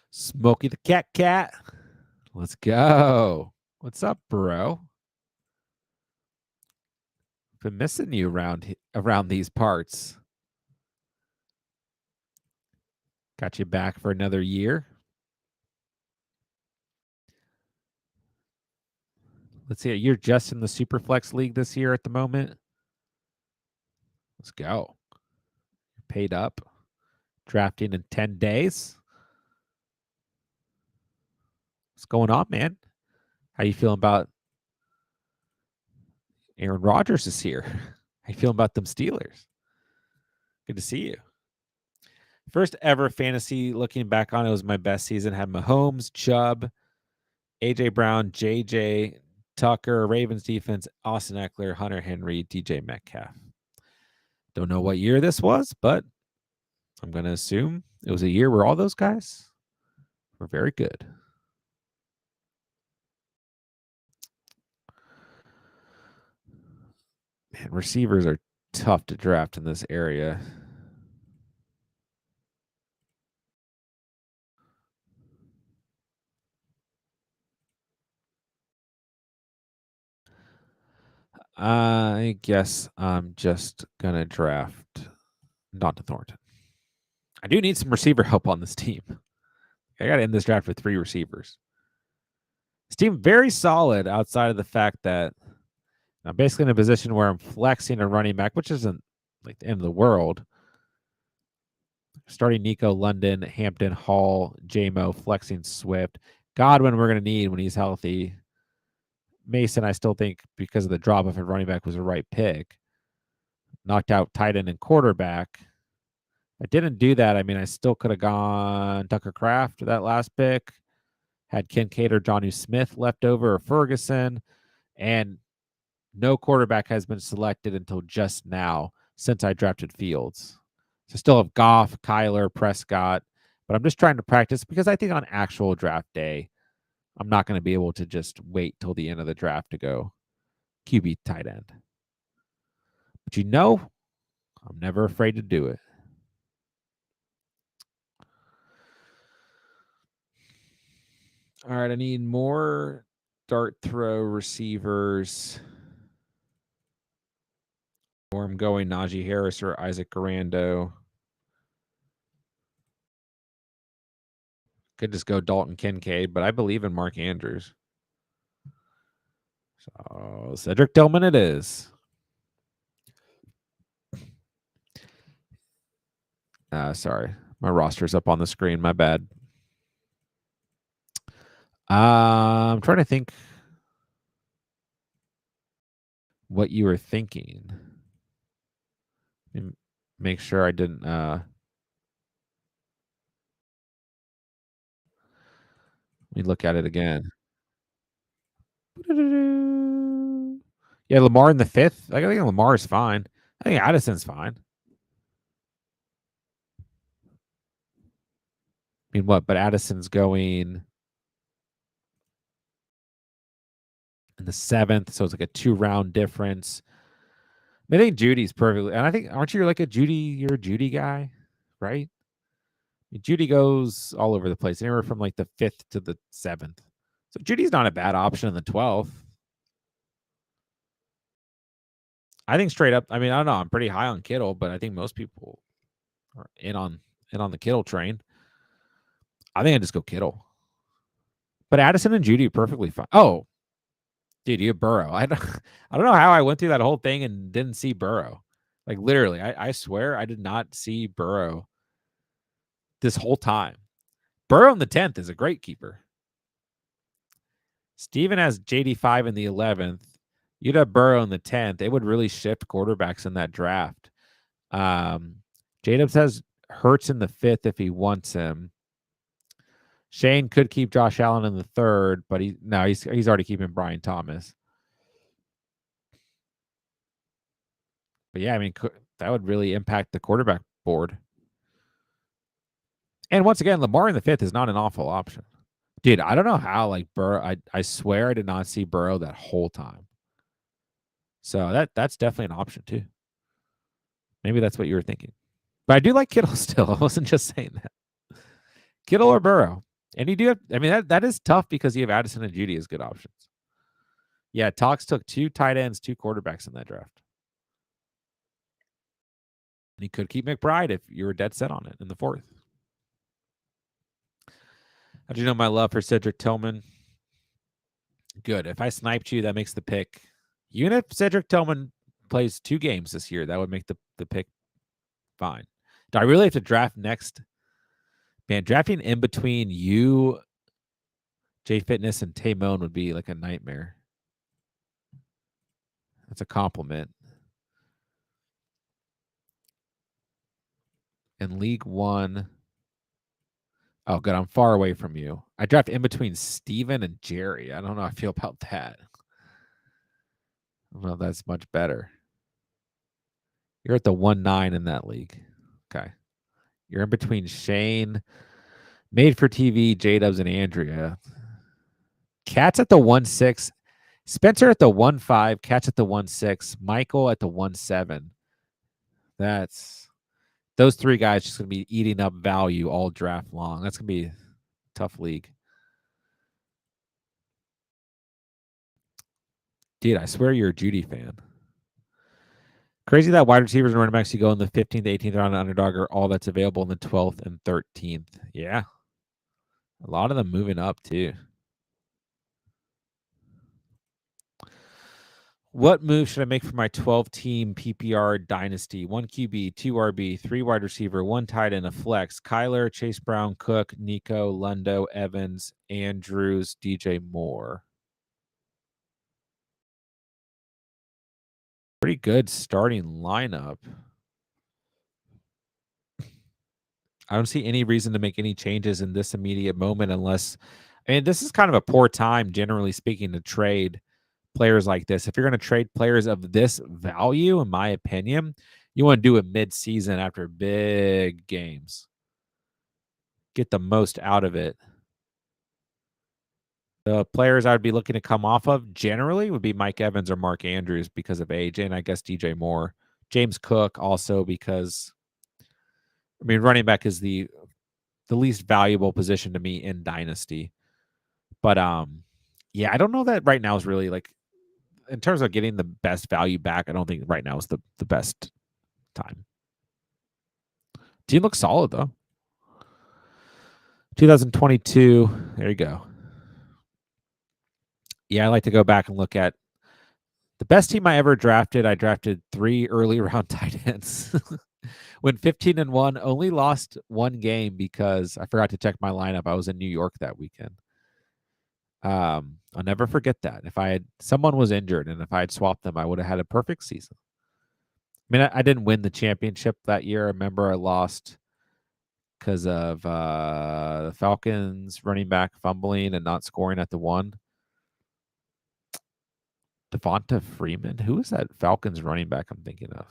Smokey the Cat. Let's go. What's up, bro? Been missing you around these parts. Got you back for another year. Let's see. You're just in the Superflex League this year at the moment. Let's go. Paid up. Drafting in 10 days. What's going on, man? How you feeling about Aaron Rodgers is here? How you feeling about them Steelers? Good to see you. First ever fantasy, looking back on it, was my best season. Had Mahomes, Chubb, AJ Brown, JJ, Tucker, Ravens defense, Austin Eckler, Hunter Henry, DJ Metcalf. Don't know what year this was, but I'm going to assume it was a year where all those guys were very good. Man, receivers are tough to draft in this area. I guess I'm just going to draft Donta Thornton. I do need some receiver help on this team. I got to end this draft with 3 receivers. This team very solid outside of the fact that I'm basically in a position where I'm flexing a running back, which isn't like the end of the world. Starting Nico London, Hampton, Hall, JMO, flexing Swift. Godwin, we're going to need when he's healthy. Mason, I still think because of the drop off at running back was the right pick. Knocked out tight end and quarterback. I didn't do that. I mean, I still could have gone Tucker Kraft that last pick. Had Kincaid or Jonnu Smith left over or Ferguson. And no quarterback has been selected until just now since I drafted Fields. So still have Goff, Kyler, Prescott. But I'm just trying to practice because I think on actual draft day, I'm not going to be able to just wait till the end of the draft to go QB tight end. But I'm never afraid to do it. All right, I need more dart throw receivers. Or I'm going Najee Harris or Isaac Garando. Could just go Dalton Kincaid, but I believe in Mark Andrews. So Cedric Tillman it is. Sorry, my roster's up on the screen. My bad. I'm trying to think what you were thinking. Make sure I didn't. Let me look at it again. Yeah, Lamar in the 5th. I think Lamar is fine. I think Addison's fine. I mean, what? But Addison's going in the 7th, so it's like a 2-round difference. I think Judy's perfectly, and I think aren't you like a Judy? You're a Judy guy, right? Judy goes all over the place, anywhere from like the 5th to the 7th. So Judy's not a bad option in the 12th. I think straight up. I mean, I don't know. I'm pretty high on Kittle, but I think most people are in on the Kittle train. I think I just go Kittle. But Addison and Judy are perfectly fine. Oh, dude, you have Burrow. I don't know how I went through that whole thing and didn't see Burrow. Like literally, I swear I did not see Burrow this whole time. Burrow in the 10th is a great keeper. Steven has JD5 in the 11th. You'd have Burrow in the 10th. It would really shift quarterbacks in that draft. J-Dubs has Hurts in the 5th if he wants him. Shane could keep Josh Allen in the 3rd, but he's already keeping Brian Thomas. But yeah, I mean, that would really impact the quarterback board. And once again, Lamar in the 5th is not an awful option. Dude, I don't know how, like, Burrow, I swear I did not see Burrow that whole time. So that's definitely an option too. Maybe that's what you were thinking. But I do like Kittle still. I wasn't just saying that. Kittle or Burrow. And you do have, I mean, that is tough because you have Addison and Judy as good options. Yeah, Talks took 2 tight ends, 2 quarterbacks in that draft. And he could keep McBride if you were dead set on it in the 4th. How'd you know my love for Cedric Tillman? Good. If I sniped you, that makes the pick. Even if Cedric Tillman plays 2 games this year, that would make the pick fine. Do I really have to draft next? Man, drafting in between you, J Fitness, and Taymone would be like a nightmare. That's a compliment. In League One. Oh, good. I'm far away from you. I draft in between Steven and Jerry. I don't know how I feel about that. I don't know if that's much better. You're at the 1-9 in that league. Okay. You're in between Shane, Made for TV, J-Dubs, and Andrea. Cat's at the 1-6. Spencer at the 1-5. Cat's at the 1-6. Michael at the 1-7. Those 3 guys just going to be eating up value all draft long. That's going to be a tough league. Dude, I swear you're a Judy fan. Crazy that wide receivers and running backs you go in the 15th, 18th round of Underdog are all that's available in the 12th and 13th. Yeah. A lot of them moving up too. What move should I make for my 12-team PPR dynasty? 1 QB, 2 RB, 3 wide receiver, 1 tight end, a flex. Kyler, Chase Brown, Cook, Nico, Lundo, Evans, Andrews, DJ Moore. Pretty good starting lineup. I don't see any reason to make any changes in this immediate moment unless, I mean, this is kind of a poor time, generally speaking, to trade players like this. If you're going to trade players of this value, in my opinion, you want to do it mid-season after big games. Get the most out of it. The players I would be looking to come off of generally would be Mike Evans or Mark Andrews because of age, and I guess DJ Moore. James Cook also because, I mean, running back is the least valuable position to me in Dynasty. But yeah, I don't know that right now is really like, in terms of getting the best value back, I don't think right now is the best time. Team looks solid though. 2022. There you go. Yeah, I like to go back and look at the best team I ever drafted. I drafted 3 early round tight ends. Went 15-1, only lost 1 game because I forgot to check my lineup. I was in New York that weekend. I'll never forget that. If I had, someone was injured, and if I had swapped them, I would have had a perfect season. I mean, I didn't win the championship that year. I remember I lost because of the Falcons running back fumbling and not scoring at the 1. Devonta Freeman. Who is that Falcons running back I'm thinking of?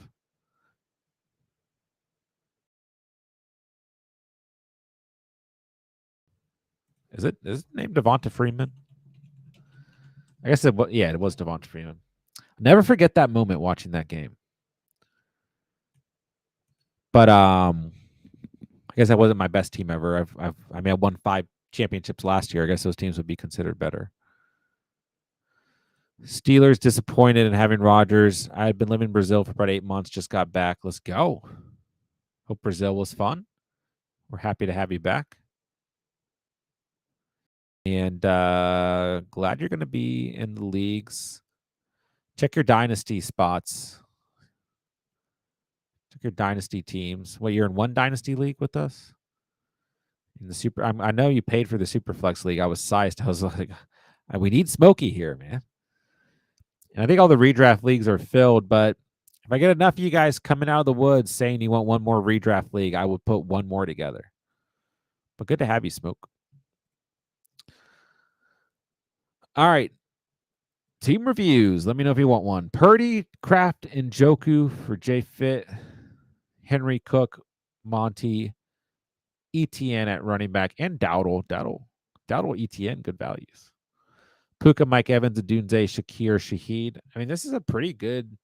Is it named Devonta Freeman? I guess it was. Yeah, it was Devonta Freeman. I'll never forget that moment watching that game. But I guess that wasn't my best team ever. I mean, I won 5 championships last year. I guess those teams would be considered better. Steelers disappointed in having Rodgers. I had been living in Brazil for about 8 months. Just got back. Let's go. Hope Brazil was fun. We're happy to have you back. And glad you're going to be in the leagues. Check your dynasty spots. Check your dynasty teams. Well, you're in one dynasty league with us? In the super, I know you paid for the Superflex league. I was sized. I was like, we need Smokey here, man. And I think all the redraft leagues are filled, but if I get enough of you guys coming out of the woods saying you want one more redraft league, I would put one more together. But good to have you, Smoke. All right. Team reviews. Let me know if you want one. Purdy, Kraft, and Njoku for J Fit. Henry, Cook, Monty, ETN at running back, and Dowdle, ETN, good values. Puka, Mike Evans, Adunze, Shakir, Shaheed. I mean, this is a pretty good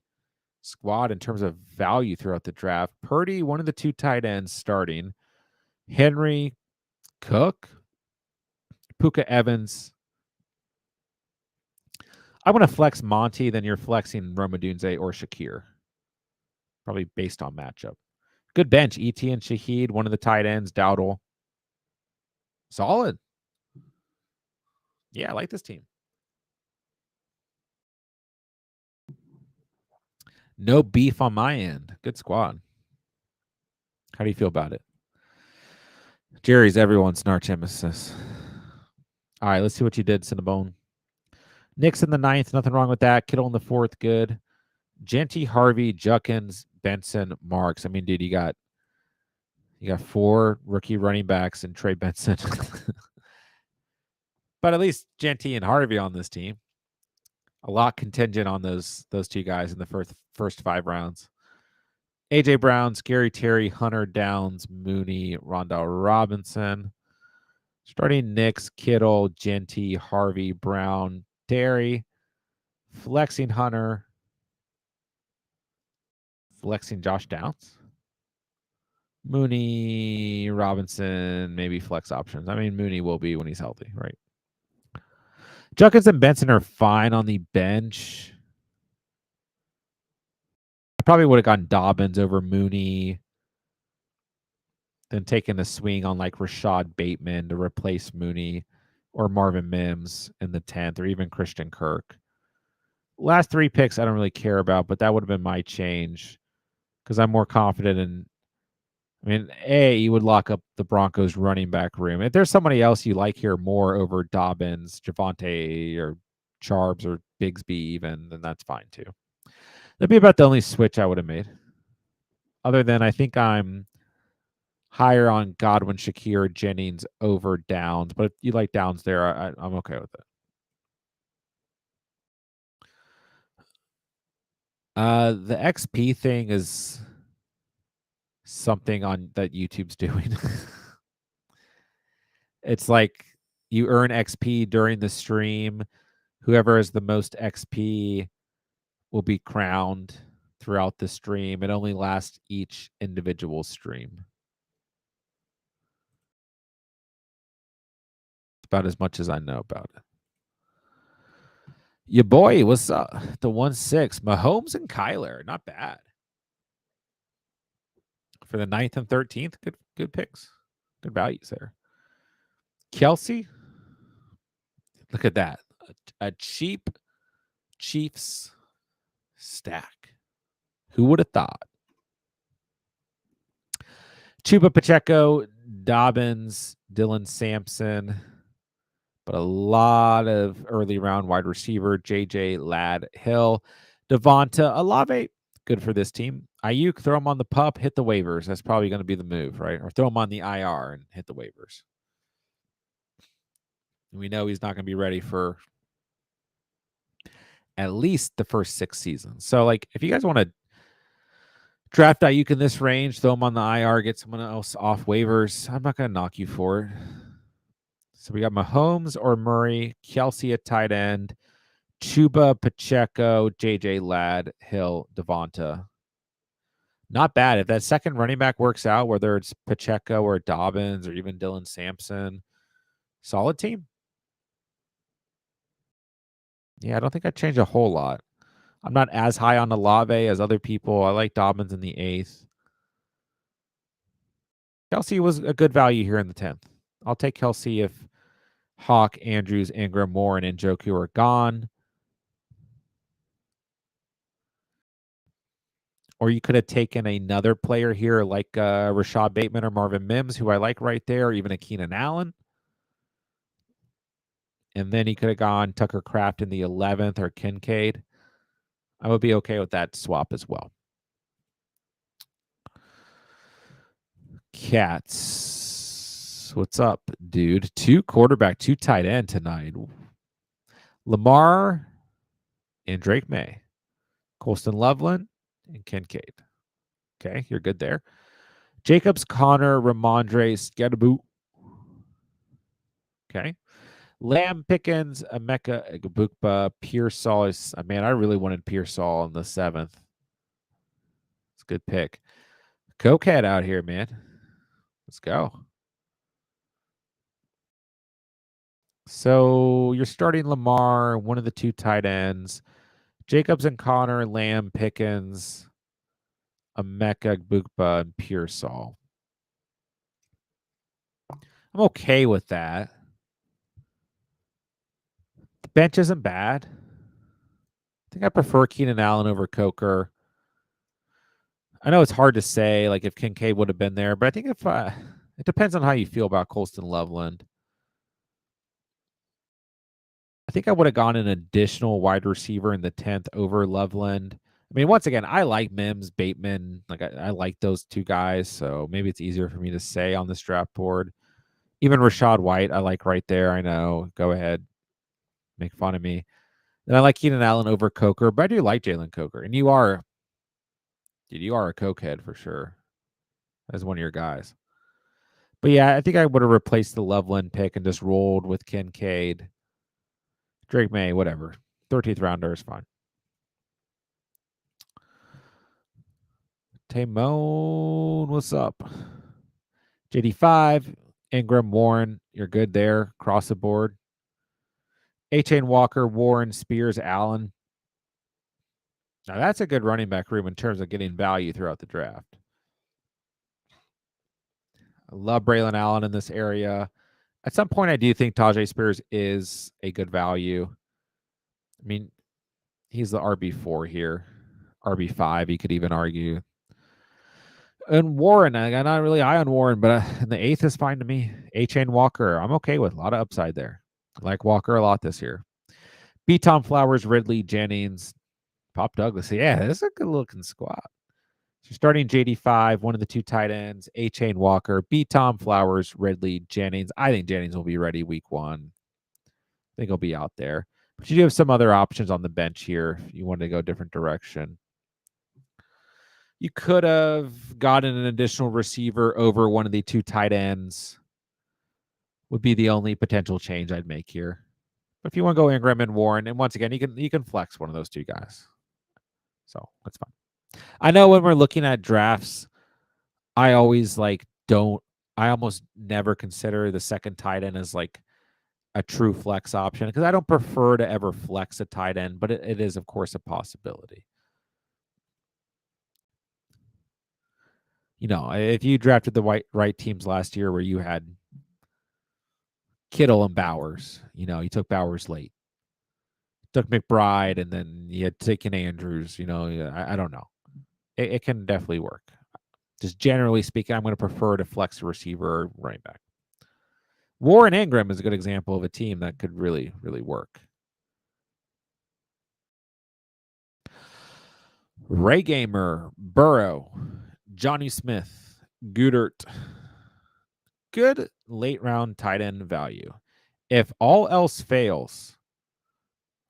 squad in terms of value throughout the draft. Purdy, one of the 2 tight ends starting. Henry, Cook, Puka, Evans. I want to flex Monty, then you're flexing Rome Odunze or Shakir. Probably based on matchup. Good bench. ETN, Shaheed, one of the tight ends, Dowdle. Solid. Yeah, I like this team. No beef on my end. Good squad. How do you feel about it? Jerry's everyone's arch nemesis. All right, let's see what you did, Cinnabone. Nick's in the 9th. Nothing wrong with that. Kittle in the 4th. Good. Genty, Harvey, Juckins, Benson, Marks. I mean, dude, you got 4 rookie running backs and Trey Benson. But at least Genty and Harvey on this team. A lot contingent on those 2 guys in the first 5 rounds. AJ Brown, Scary Terry, Hunter Downs, Mooney, Rondell Robinson. Starting Knicks, Kittle, Genty, Harvey, Brown, Terry. Flexing Hunter. Flexing Josh Downs. Mooney, Robinson, maybe flex options. I mean, Mooney will be when he's healthy, right? Juckins and Benson are fine on the bench. I probably would have gone Dobbins over Mooney. than taking a swing on like Rashad Bateman to replace Mooney or Marvin Mims in the 10th or even Christian Kirk. Last 3 picks I don't really care about, but that would have been my change because I'm more confident in. I mean, you would lock up the Broncos running back room. If there's somebody else you like here more over Dobbins, Javonte, or Charbs or Bigsby even, then that's fine too. That'd be about the only switch I would have made. Other than I think I'm higher on Godwin, Shakir, Jennings over Downs. But if you like Downs there, I'm okay with it. The XP thing is something on that YouTube's doing. It's like you earn XP during the stream. Whoever has the most XP will be crowned throughout the stream. It only lasts each individual stream. It's about as much as I know about it. Your boy, what's up? The 1-6. Mahomes and Kyler. Not bad. For the 9th and 13th, good picks. Good values there. Kelsey. Look at that. A cheap Chiefs stack. Who would have thought? Chuba Pacheco, Dobbins, Dylan Sampson, but a lot of early round wide receiver, JJ, Ladd, Hill, Devonta, Olave, good for this team. Ayuk, throw him on the pup, hit the waivers. That's probably going to be the move, right? Or throw him on the IR and hit the waivers. We know he's not going to be ready for at least the first 6 seasons. So, like, if you guys want to draft Ayuk in this range, throw him on the IR, get someone else off waivers, I'm not going to knock you for it. So we got Mahomes or Murray, Kelsey at tight end, Chuba, Pacheco, JJ, Ladd, Hill, Devonta. Not bad. If that second running back works out, whether it's Pacheco or Dobbins or even Dylan Sampson, solid team. Yeah, I don't think I changed a whole lot. I'm not as high on Olave as other people. I like Dobbins in the 8th. Kelsey was a good value here in the 10th. I'll take Kelsey if Hawk, Andrews, Ingram, Moore, and Njoku are gone. Or you could have taken another player here like Rashad Bateman or Marvin Mims, who I like right there, or even a Keenan Allen. And then he could have gone Tucker Kraft in the 11th or Kincaid. I would be okay with that swap as well. Cats. What's up, dude? 2 quarterback, 2 tight end tonight. Lamar and Drake May. Colston Loveland and Kincaid. Okay, you're good there. Jacobs, Connor, Ramondre, Skadabu. Okay. Lamb, Pickens, Emeka, Igbukba, Pearsall. Man, I really wanted Pearsall in the 7th. It's a good pick. Cokehead out here, man. Let's go. So you're starting Lamar, one of the 2 tight ends. Jacobs and Connor, Lamb, Pickens, Emeka, Igbukba, and Pearsall. I'm okay with that. The bench isn't bad. I think I prefer Keenan Allen over Coker. I know it's hard to say, like, if Kincaid would have been there, but I think if it depends on how you feel about Colston Loveland. I think I would have gone an additional wide receiver in the 10th over Loveland. I mean, once again, I like Mims, Bateman. Like, I like those 2 guys, so maybe it's easier for me to say on this draft board. Even Rashad White, I like right there. I know. Go ahead. Make fun of me. And I like Keenan Allen over Coker, but I do like Jalen Coker. And you are a cokehead for sure as one of your guys. But yeah, I think I would have replaced the Loveland pick and just rolled with Kincaid. Drake May, whatever. 13th rounder is fine. Tamone, what's up? JD5, Ingram, Warren, you're good there. Cross the board. A-Chain Walker, Warren, Spears, Allen. Now that's a good running back room in terms of getting value throughout the draft. I love Braylon Allen in this area. At some point, I do think Tajay Spears is a good value. I mean, he's the RB4 here, RB5. You could even argue. And Warren, I'm not really high on Warren, but in the 8th is fine to me. A-Chain Walker, I'm okay with. A lot of upside there. I like Walker a lot this year. B. Tom Flowers, Ridley, Jennings, Pop Douglas. Yeah, this is a good looking squad. So starting JD5, one of the 2 tight ends, A-Chain Walker, B. Tom Flowers, Ridley, Jennings. I think Jennings will be ready week 1. I think he'll be out there. But you do have some other options on the bench here if you want to go a different direction. You could have gotten an additional receiver over one of the 2 tight ends. Would be the only potential change I'd make here. But if you want to go Ingram and Warren, and once again, you can flex one of those 2 guys. So that's fine. I know when we're looking at drafts, I always I almost never consider the second tight end as like a true flex option because I don't prefer to ever flex a tight end, but it is, of course, a possibility. You know, if you drafted the right teams last year where you had Kittle and Bowers, you know, you took Bowers late, took McBride, and then you had taken Andrews, you know, I don't know. It can definitely work. Just generally speaking, I'm going to prefer to flex a receiver or running back. Warren Ingram is a good example of a team that could really, really work. Ray Gamer, Burrow, Johnny Smith, Goodert. Good late round tight end value. If all else fails,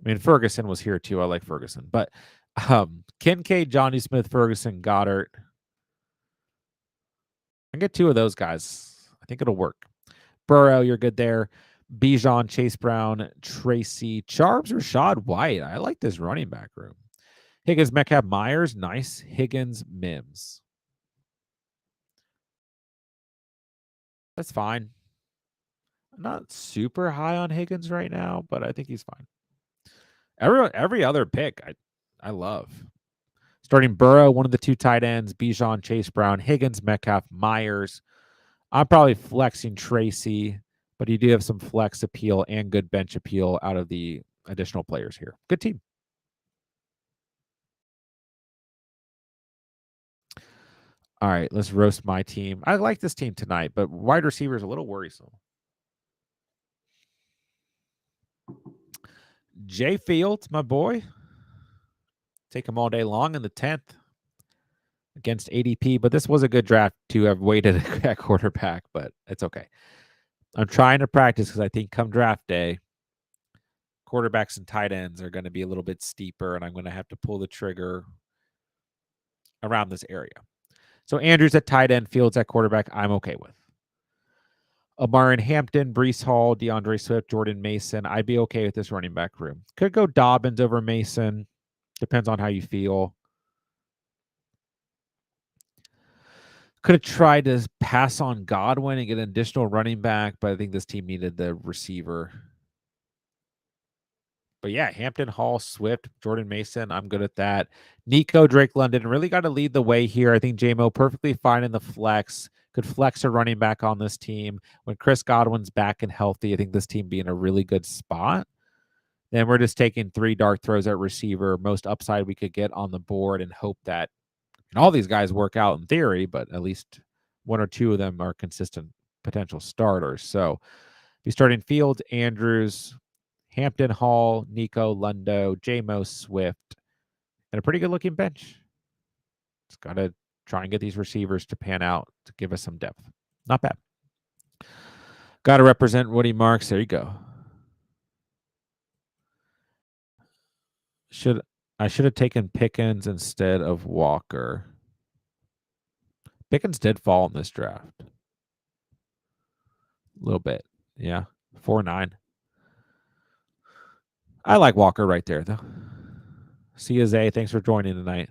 I mean, Ferguson was here too. I like Ferguson. But Kincaid, Johnny Smith, Ferguson, Goddard. I get 2 of those guys. I think it'll work. Burrow, you're good there. Bijan, Chase Brown, Tracy, Charbs, Rashad White. I like this running back room. Higgins, Metcalf, Myers. Nice. Higgins, Mims. That's fine. I'm not super high on Higgins right now, but I think he's fine. Every other pick I love. Starting Burrow, one of the 2 tight ends, Bijan, Chase Brown, Higgins, Metcalf, Myers. I'm probably flexing Tracy, but you do have some flex appeal and good bench appeal out of the additional players here. Good team. All right, let's roast my team. I like this team tonight, but wide receiver is a little worrisome. Jay Fields, my boy. Take him all day long in the 10th against ADP, but this was a good draft to have waited at quarterback, but it's okay. I'm trying to practice because I think come draft day, quarterbacks and tight ends are going to be a little bit steeper, and I'm going to have to pull the trigger around this area. So Andrews at tight end, Fields at quarterback, I'm okay with. Amarin Hampton, Breece Hall, DeAndre Swift, Jordan Mason. I'd be okay with this running back room. Could go Dobbins over Mason. Depends on how you feel. Could have tried to pass on Godwin and get an additional running back, but I think this team needed the receiver. But yeah, Hampton, Hall, Swift, Jordan Mason, I'm good at that. Nico, Drake London really got to lead the way here. I think JMO perfectly fine in the flex. Could flex a running back on this team. When Chris Godwin's back and healthy, I think this team be in a really good spot. Then we're just taking 3 dart throws at receiver, most upside we could get on the board, and hope that all these guys work out in theory, but at least 1 or 2 of them are consistent potential starters. So be starting Fields, Andrews, Hampton, Hall, Nico, Lundo, JMO, Swift, and a pretty good looking bench. Just got to try and get these receivers to pan out to give us some depth. Not bad. Got to represent Woody Marks. There you go. I should have taken Pickens instead of Walker. Pickens did fall in this draft. A little bit. Yeah. 4-9. I like Walker right there, though. See you, Zay. Thanks for joining tonight.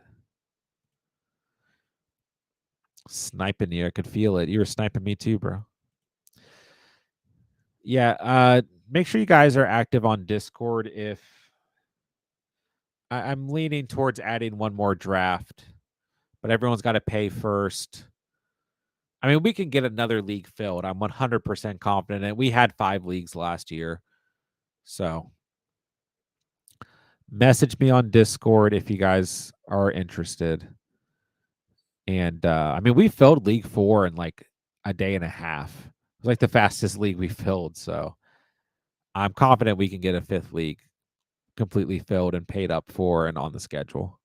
Sniping you. I could feel it. You were sniping me too, bro. Yeah. Make sure you guys are active on Discord. If I'm leaning towards adding one more draft, but everyone's got to pay first. I mean, we can get another league filled. I'm 100% confident. And we had 5 leagues last year. So message me on Discord if you guys are interested. And I mean, we filled League 4 in like a day and a half. It was like the fastest league we filled. So I'm confident we can get a 5th league completely filled and paid up for and on the schedule.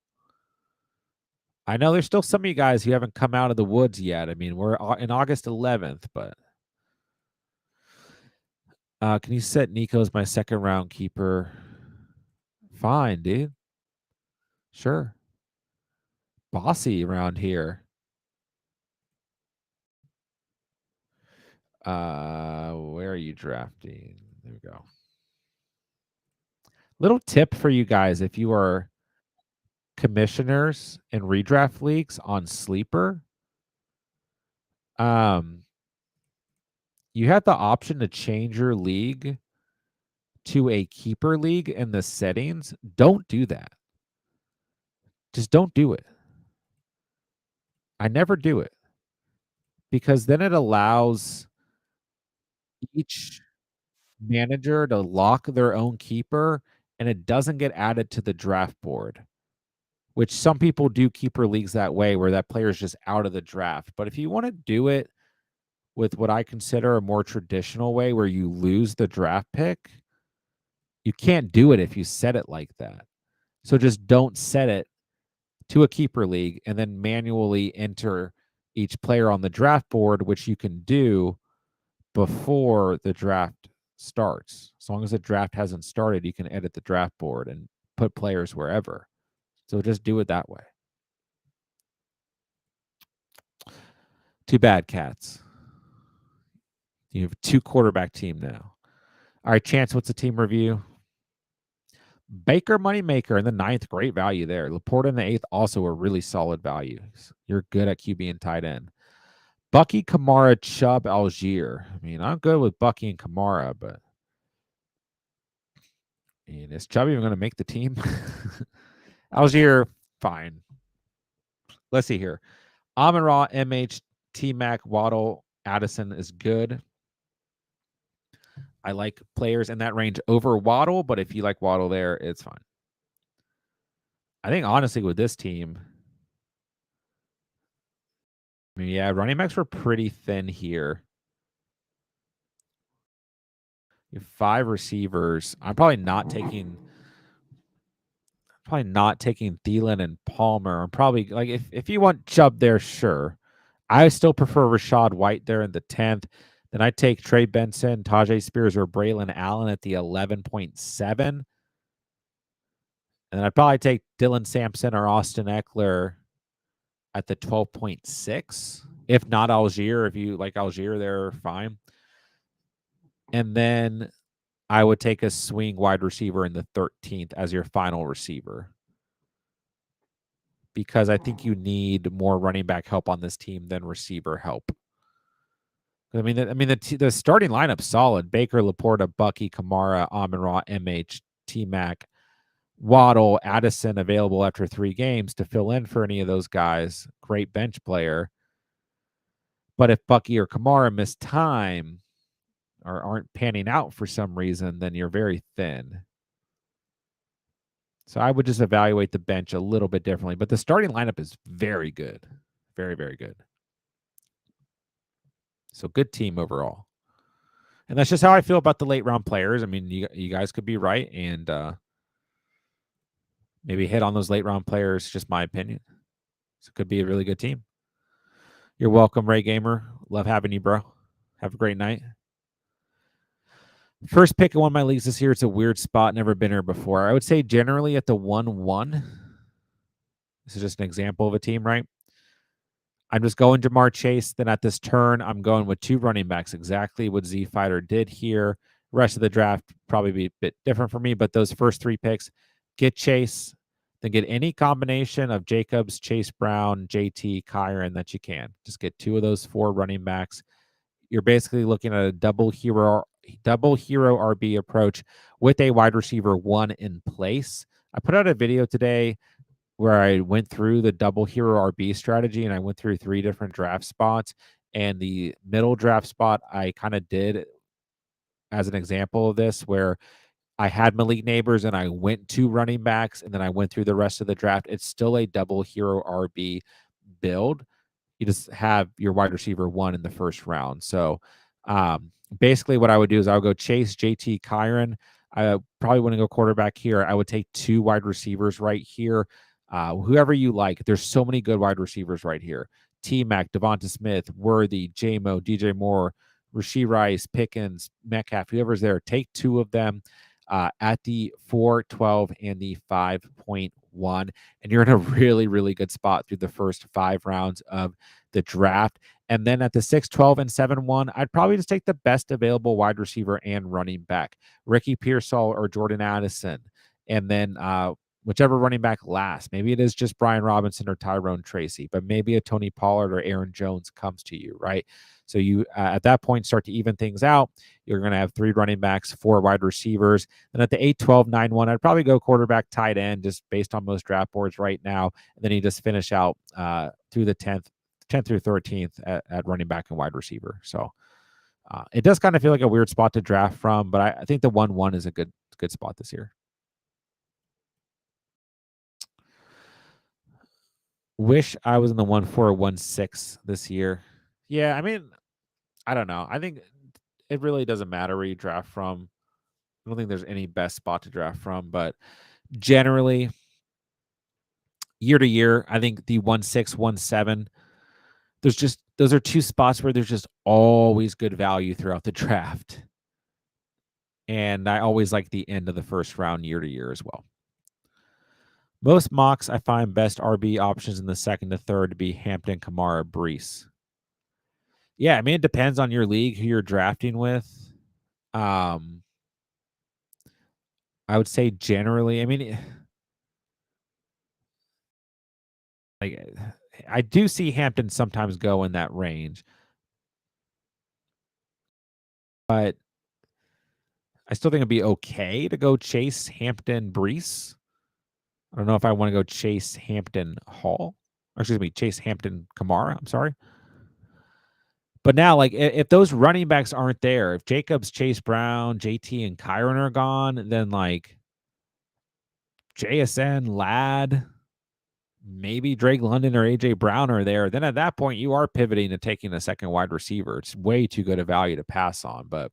I know there's still some of you guys who haven't come out of the woods yet. I mean, we're in August 11th, but can you set Nico as my second round keeper? Fine, dude. Sure. Bossy around here. Where are you drafting? There we go. Little tip for you guys if you are commissioners in redraft leagues on Sleeper. You have the option to change your league to a keeper league in the settings. Don't do that. Just don't do it. I never do it because then it allows each manager to lock their own keeper and it doesn't get added to the draft board, which some people do keeper leagues that way where that player is just out of the draft. But if you want to do it with what I consider a more traditional way where you lose the draft pick, you can't do it if you set it like that. So just don't set it to a keeper league and then manually enter each player on the draft board, which you can do before the draft starts. As long as the draft hasn't started, you can edit the draft board and put players wherever. So just do it that way. Too bad, Cats. You have a 2-quarterback team now. All right, Chance, what's the team review? Baker Moneymaker in the 9th, great value there. Laporta in the 8th, also a really solid value. You're good at QB and tight end. Bucky, Kamara, Chubb, Algier. I mean, I'm good with Bucky and Kamara, but is Chubb even going to make the team? Algier, fine. Let's see here. Amon-Ra, MH, T-Mac, Waddle, Addison is good. I like players in that range over Waddle, but if you like Waddle there, it's fine. I think, honestly, with this team, I mean, yeah, running backs were pretty thin here. You have 5 receivers. I'm probably not taking Thielen and Palmer. I'm probably like if you want Chubb there, sure. I still prefer Rashad White there in the 10th. Then I take Trey Benson, Tajay Spears, or Braylon Allen at the 11.7. And then I'd probably take Dylan Sampson or Austin Eckler at the 12.6. If not Algier, if you like Algier, they're fine. And then I would take a swing wide receiver in the 13th as your final receiver. Because I think you need more running back help on this team than receiver help. I mean, the starting lineup's solid. Baker, Laporta, Bucky, Kamara, Amon-Ra, MH, T-Mac, Waddle, Addison available after 3 games to fill in for any of those guys. Great bench player. But if Bucky or Kamara miss time or aren't panning out for some reason, then you're very thin. So I would just evaluate the bench a little bit differently. But the starting lineup is very good. Very, very good. So good team overall. And that's just how I feel about the late round players. I mean, you guys could be right and maybe hit on those late round players. Just my opinion. So it could be a really good team. You're welcome, Ray Gamer. Love having you, bro. Have a great night. First pick in one of my leagues this year. It's a weird spot. Never been here before. I would say generally at the 1-1. This is just an example of a team, right? I'm just going Jamar Chase. Then at this turn, I'm going with 2 running backs, exactly what Z Fighter did here. Rest of the draft probably be a bit different for me, but those first 3 picks, get Chase, then get any combination of Jacobs, Chase Brown, JT, Kyron that you can. Just get 2 of those 4 running backs. You're basically looking at a double hero RB approach with a wide receiver 1 in place. I put out a video today where I went through the double hero RB strategy and I went through 3 different draft spots. And the middle draft spot, I kind of did as an example of this, where I had Malik Neighbors and I went to running backs and then I went through the rest of the draft. It's still a double hero RB build. You just have your wide receiver one in the first round. So basically what I would do is I would go Chase, JT, Kyron. I probably wouldn't go quarterback here. I would take 2 wide receivers right here. Whoever you like. There's so many good wide receivers right here. T-Mac, Devonta Smith, Worthy, J-Mo, DJ Moore, Rashee Rice, Pickens, Metcalf, whoever's there. Take 2 of them at the 4, 12, and the 5.1. And you're in a really, really good spot through the first 5 rounds of the draft. And then at the 6, 12, and 7, 1, I'd probably just take the best available wide receiver and running back, Ricky Pearsall or Jordan Addison. And then whichever running back last. Maybe it is just Brian Robinson or Tyrone Tracy, but maybe a Tony Pollard or Aaron Jones comes to you, right? So you at that point start to even things out. You're going to have 3 running backs, 4 wide receivers. And at the 8, 12, 9, 1, I'd probably go quarterback, tight end, just based on most draft boards right now. And then you just finish out through the 10th through 13th at running back and wide receiver. So it does kind of feel like a weird spot to draft from, but I think the 1-1 is a good spot this year. Wish I was in the 1-4 or 1-6 this year. Yeah, I mean, I don't know. I think it really doesn't matter where you draft from. I don't think there's any best spot to draft from, but generally, year to year, I think the 1-6, 1-7, those are 2 spots where there's just always good value throughout the draft. And I always like the end of the first round year to year as well. Most mocks, I find best RB options in the 2nd to 3rd to be Hampton, Kamara, Brees. Yeah, I mean, it depends on your league, who you're drafting with. I would say generally, I mean, like I do see Hampton sometimes go in that range, but I still think it'd be okay to go Chase, Hampton, Brees. I don't know if I want to go Chase, Hampton, Hall. Or excuse me, Chase, Hampton, Kamara. I'm sorry. But now, like, if those running backs aren't there, if Jacobs, Chase Brown, JT, and Kyron are gone, then like JSN, Ladd, maybe Drake London or AJ Brown are there. Then at that point, you are pivoting to taking a second wide receiver. It's way too good a value to pass on. But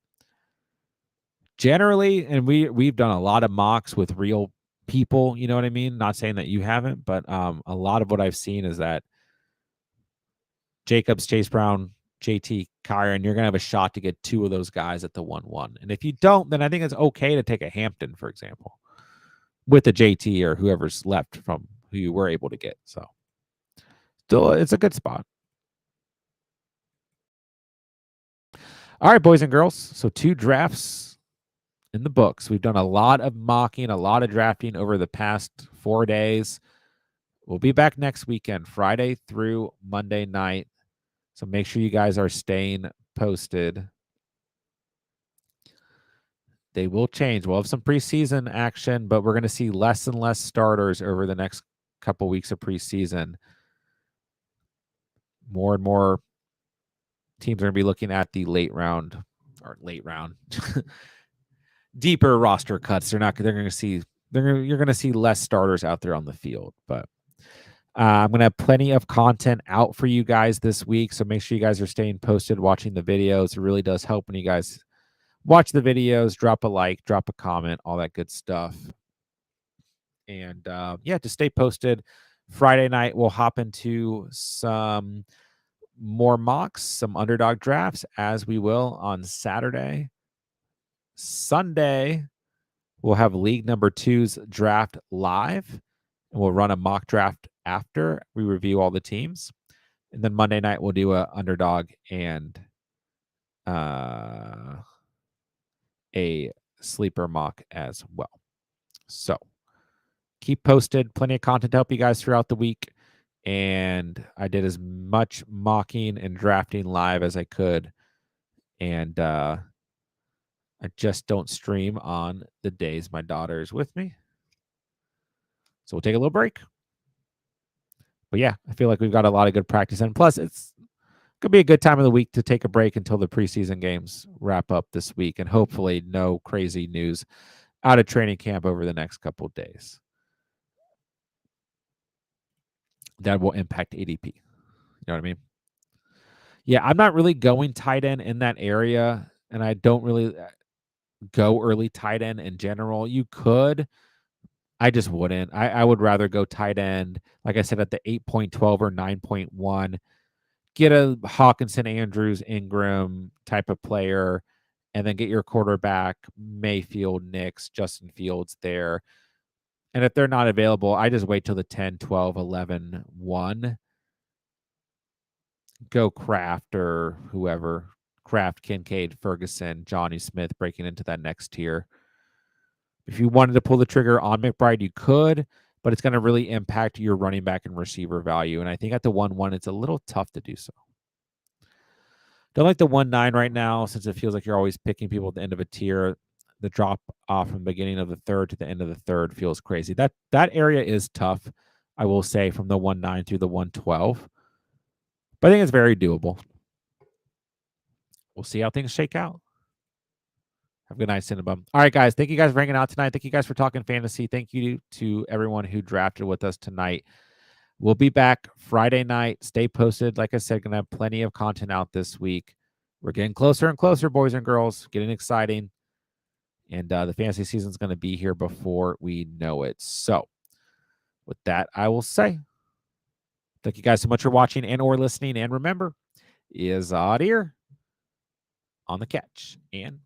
generally, and we've done a lot of mocks with real people, you know what I mean? Not saying that you haven't, but a lot of what I've seen is that Jacobs, Chase Brown, JT, Kyron, you're going to have a shot to get 2 of those guys at the 1-1. And if you don't, then I think it's okay to take a Hampton, for example, with the JT or whoever's left from who you were able to get. So still, it's a good spot. All right, boys and girls. So 2 drafts in the books. We've done a lot of mocking, a lot of drafting over the past 4 days. We'll be back next weekend, Friday through Monday night. So make sure you guys are staying posted. They will change. We'll have some preseason action, but we're going to see less and less starters over the next couple weeks of preseason. More and more teams are going to be looking at the late round deeper roster cuts. You're going to see less starters out there on the field, but I'm going to have plenty of content out for you guys this week. So make sure you guys are staying posted, watching the videos. It really does help when you guys watch the videos, drop a like, drop a comment, all that good stuff. And yeah, to stay posted. Friday night, we'll hop into some more mocks, some underdog drafts, as we will on Saturday. Sunday, we'll have league number 2's draft live, and we'll run a mock draft after we review all the teams. And then Monday night, we'll do a underdog and a sleeper mock as well. So keep posted. Plenty of content to help you guys throughout the week. And I did as much mocking and drafting live as I could. And I just don't stream on the days my daughter is with me. So we'll take a little break. But yeah, I feel like we've got a lot of good practice. And plus, Could be a good time of the week to take a break until the preseason games wrap up this week, and hopefully no crazy news out of training camp over the next couple of days that will impact ADP. You know what I mean? Yeah, I'm not really going tight end in that area, and I don't really go early tight end in general. You could, I just wouldn't. I would rather go tight end, like I said, at the 8.12 or 9.1. Get a Hawkinson, Andrews, Ingram type of player, and then get your quarterback, Mayfield, Nix, Justin Fields there. And if they're not available, I just wait till the 10, 12, 11, 1. Go Kraft or whoever. Kraft, Kincaid, Ferguson, Johnny Smith breaking into that next tier. If you wanted to pull the trigger on McBride, you could, but it's going to really impact your running back and receiver value. And I think at the 1-1, it's a little tough to do so. Don't like the 1-9 right now, since it feels like you're always picking people at the end of a tier. The drop off from the beginning of the third to the end of the third feels crazy. That area is tough, I will say, from the 1-9 through the 1-12. But I think it's very doable. We'll see how things shake out. Have a good night, Cinnabum. All right, guys. Thank you guys for hanging out tonight. Thank you guys for talking fantasy. Thank you to everyone who drafted with us tonight. We'll be back Friday night. Stay posted. Like I said, going to have plenty of content out this week. We're getting closer and closer, boys and girls. Getting exciting. And the fantasy season is going to be here before we know it. So with that, I will say thank you guys so much for watching and or listening. And remember, is odd ear on the catch. And